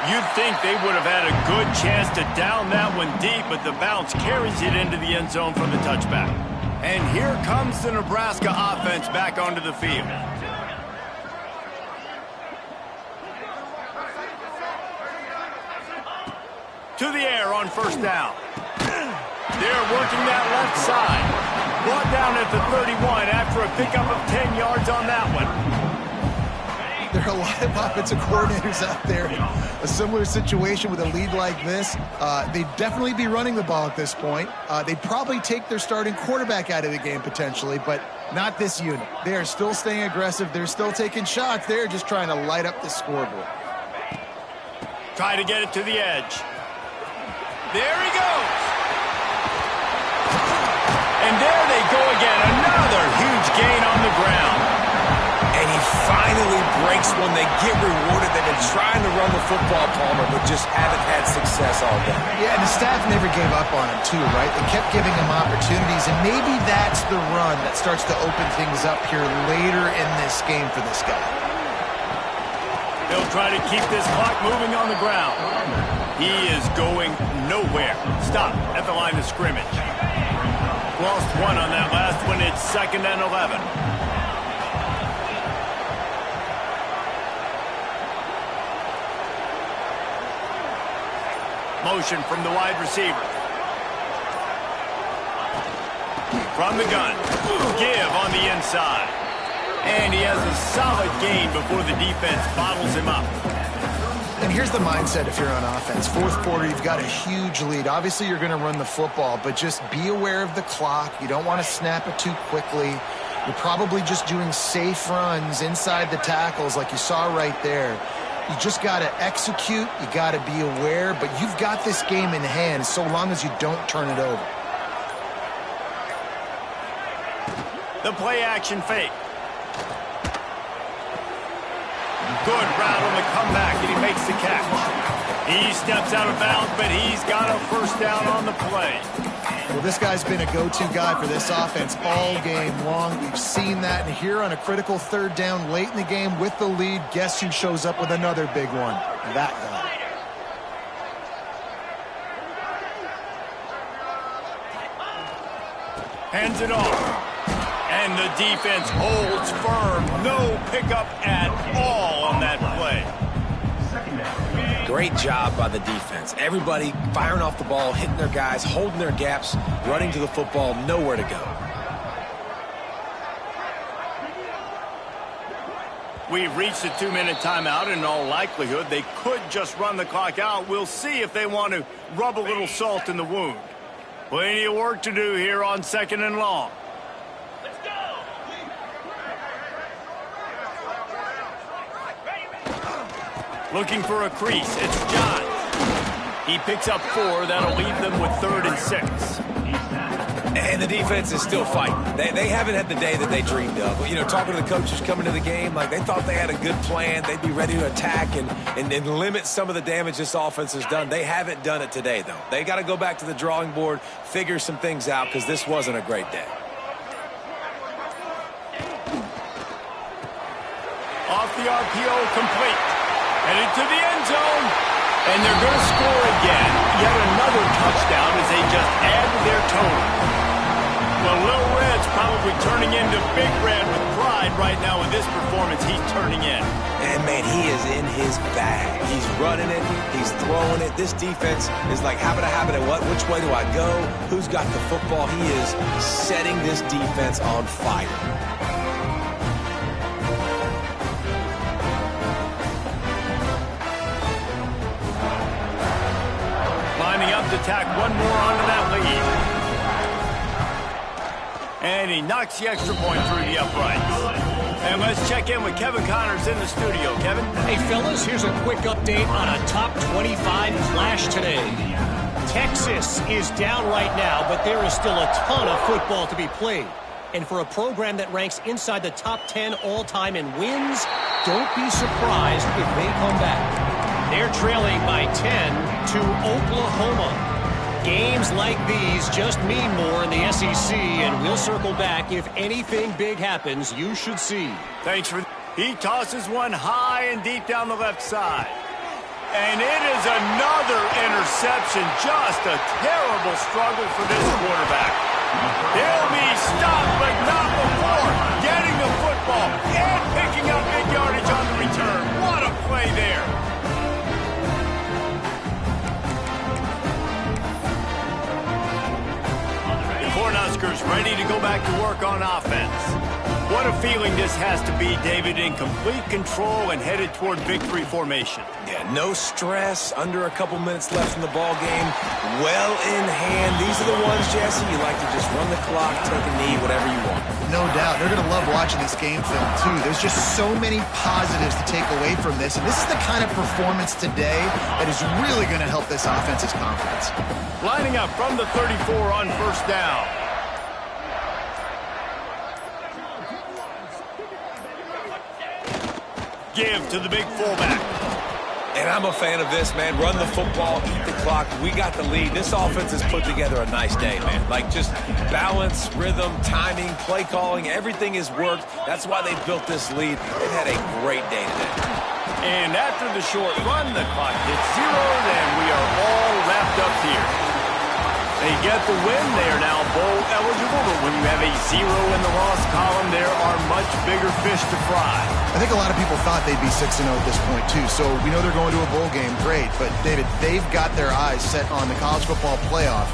You'd think they would have had a good chance to down that one deep, but the bounce carries it into the end zone for the touchback. And here comes the Nebraska offense back onto the field. To the air on 1st down. They're working that left side. Brought down at the 31 after a pickup of 10 yards on that one. There are a lot of offensive coordinators out there in a similar situation with a lead like this. They'd definitely be running the ball at this point. They'd probably take their starting quarterback out of the game potentially, but not this unit. They are still staying aggressive. They're still taking shots. They're just trying to light up the scoreboard. Try to get it to the edge. There he goes. And there they go again. Another huge gain on the ground. And he finally breaks one. They get rewarded. They've been trying to run the football, Palmer, but just haven't had success all day. Yeah, and the staff never gave up on him, too, right? They kept giving him opportunities, and maybe that's the run that starts to open things up here later in this game for this guy. They'll try to keep this clock moving on the ground. He is going nowhere. Stop at the line of scrimmage. Lost one on that last one. It's 2nd and 11. Motion from the wide receiver. From the gun. Give on the inside. And he has a solid gain before the defense bottles him up. And here's the mindset if you're on offense. 4th quarter, you've got a huge lead. Obviously, you're going to run the football, but just be aware of the clock. You don't want to snap it too quickly. You're probably just doing safe runs inside the tackles like you saw right there. You just got to execute. You got to be aware, but you've got this game in hand so long as you don't turn it over. The play action fake. Good route on the comeback, and he makes the catch. He steps out of bounds, but he's got a 1st down on the play. Well, this guy's been a go-to guy for this offense all game long. We've seen that, and here on a critical 3rd down late in the game with the lead, guess who shows up with another big one? That guy. Hands it off. And the defense holds firm. No pickup at all on that play. Great job by the defense. Everybody firing off the ball, hitting their guys, holding their gaps, running to the football, nowhere to go. We've reached a 2-minute timeout, and in all likelihood, they could just run the clock out. We'll see if they want to rub a little salt in the wound. Plenty of work to do here on 2nd and long. Looking for a crease. It's John. He picks up 4. That'll leave them with 3rd and 6. And the defense is still fighting. They haven't had the day that they dreamed of. You know, talking to the coaches coming to the game, like they thought they had a good plan. They'd be ready to attack and limit some of the damage this offense has done. They haven't done it today, though. They got to go back to the drawing board, figure some things out, because this wasn't a great day. Off the RPO, complete. Headed to the end zone. And they're going to score again. Yet another touchdown as they just add to their total. Well, Little Red's probably turning into Big Red with pride right now with this performance he's turning in. And, man, he is in his bag. He's running it. He's throwing it. This defense is like habit, what? Which way do I go? Who's got the football? He is setting this defense on fire. Lining up to tack one more onto that lead. And he knocks the extra point through the uprights. And let's check in with Kevin Connors in the studio. Kevin? Hey, fellas, here's a quick update on a top 25 flash today. Texas is down right now, but there is still a ton of football to be played. And for a program that ranks inside the top 10 all-time in wins, don't be surprised if they come back. They're trailing by 10 to Oklahoma. Games like these just mean more in the SEC, and we'll circle back if anything big happens you should see. Thanks for... He tosses one high and deep down the left side. And it is another interception. Just a terrible struggle for this quarterback. He'll be stopped, but not before getting the football and picking up big yardage on the return. What a play there. Cornhuskers ready to go back to work on offense. What a feeling this has to be, David, in complete control and headed toward victory formation. Yeah, no stress, under a couple minutes left in the ball game. Well in hand. These are the ones, Jesse, you like to just run the clock, take a knee, whatever you want. No doubt. They're going to love watching this game film, too. There's just so many positives to take away from this, and this is the kind of performance today that is really going to help this offense's confidence. Lining up from the 34 on first down. Give to the big fullback. And I'm a fan of this, man. Run the football, eat the clock. We got the lead. This offense has put together a nice day, man. Like just balance, rhythm, timing, play calling, everything has worked. That's why they built this lead. They've had a great day today. And after the short run, the clock hits 0, and we are all wrapped up here. They get the win. They are now bowl eligible, but when you have a 0 in the loss column, there are much bigger fish to fry. I think a lot of people thought they'd be 6-0 at this point, too. So we know they're going to a bowl game. Great. But, David, they've got their eyes set on the college football playoff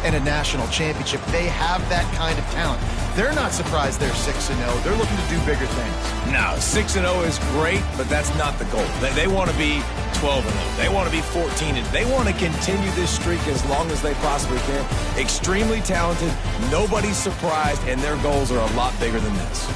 and a national championship. They have that kind of talent. They're not surprised they're 6-0. They're looking to do bigger things. No, 6-0 is great, but that's not the goal. They want to be 12-0. They want to be 14-0. They want to continue this streak as long as they possibly can. Extremely talented. Nobody's surprised, and their goals are a lot bigger than this.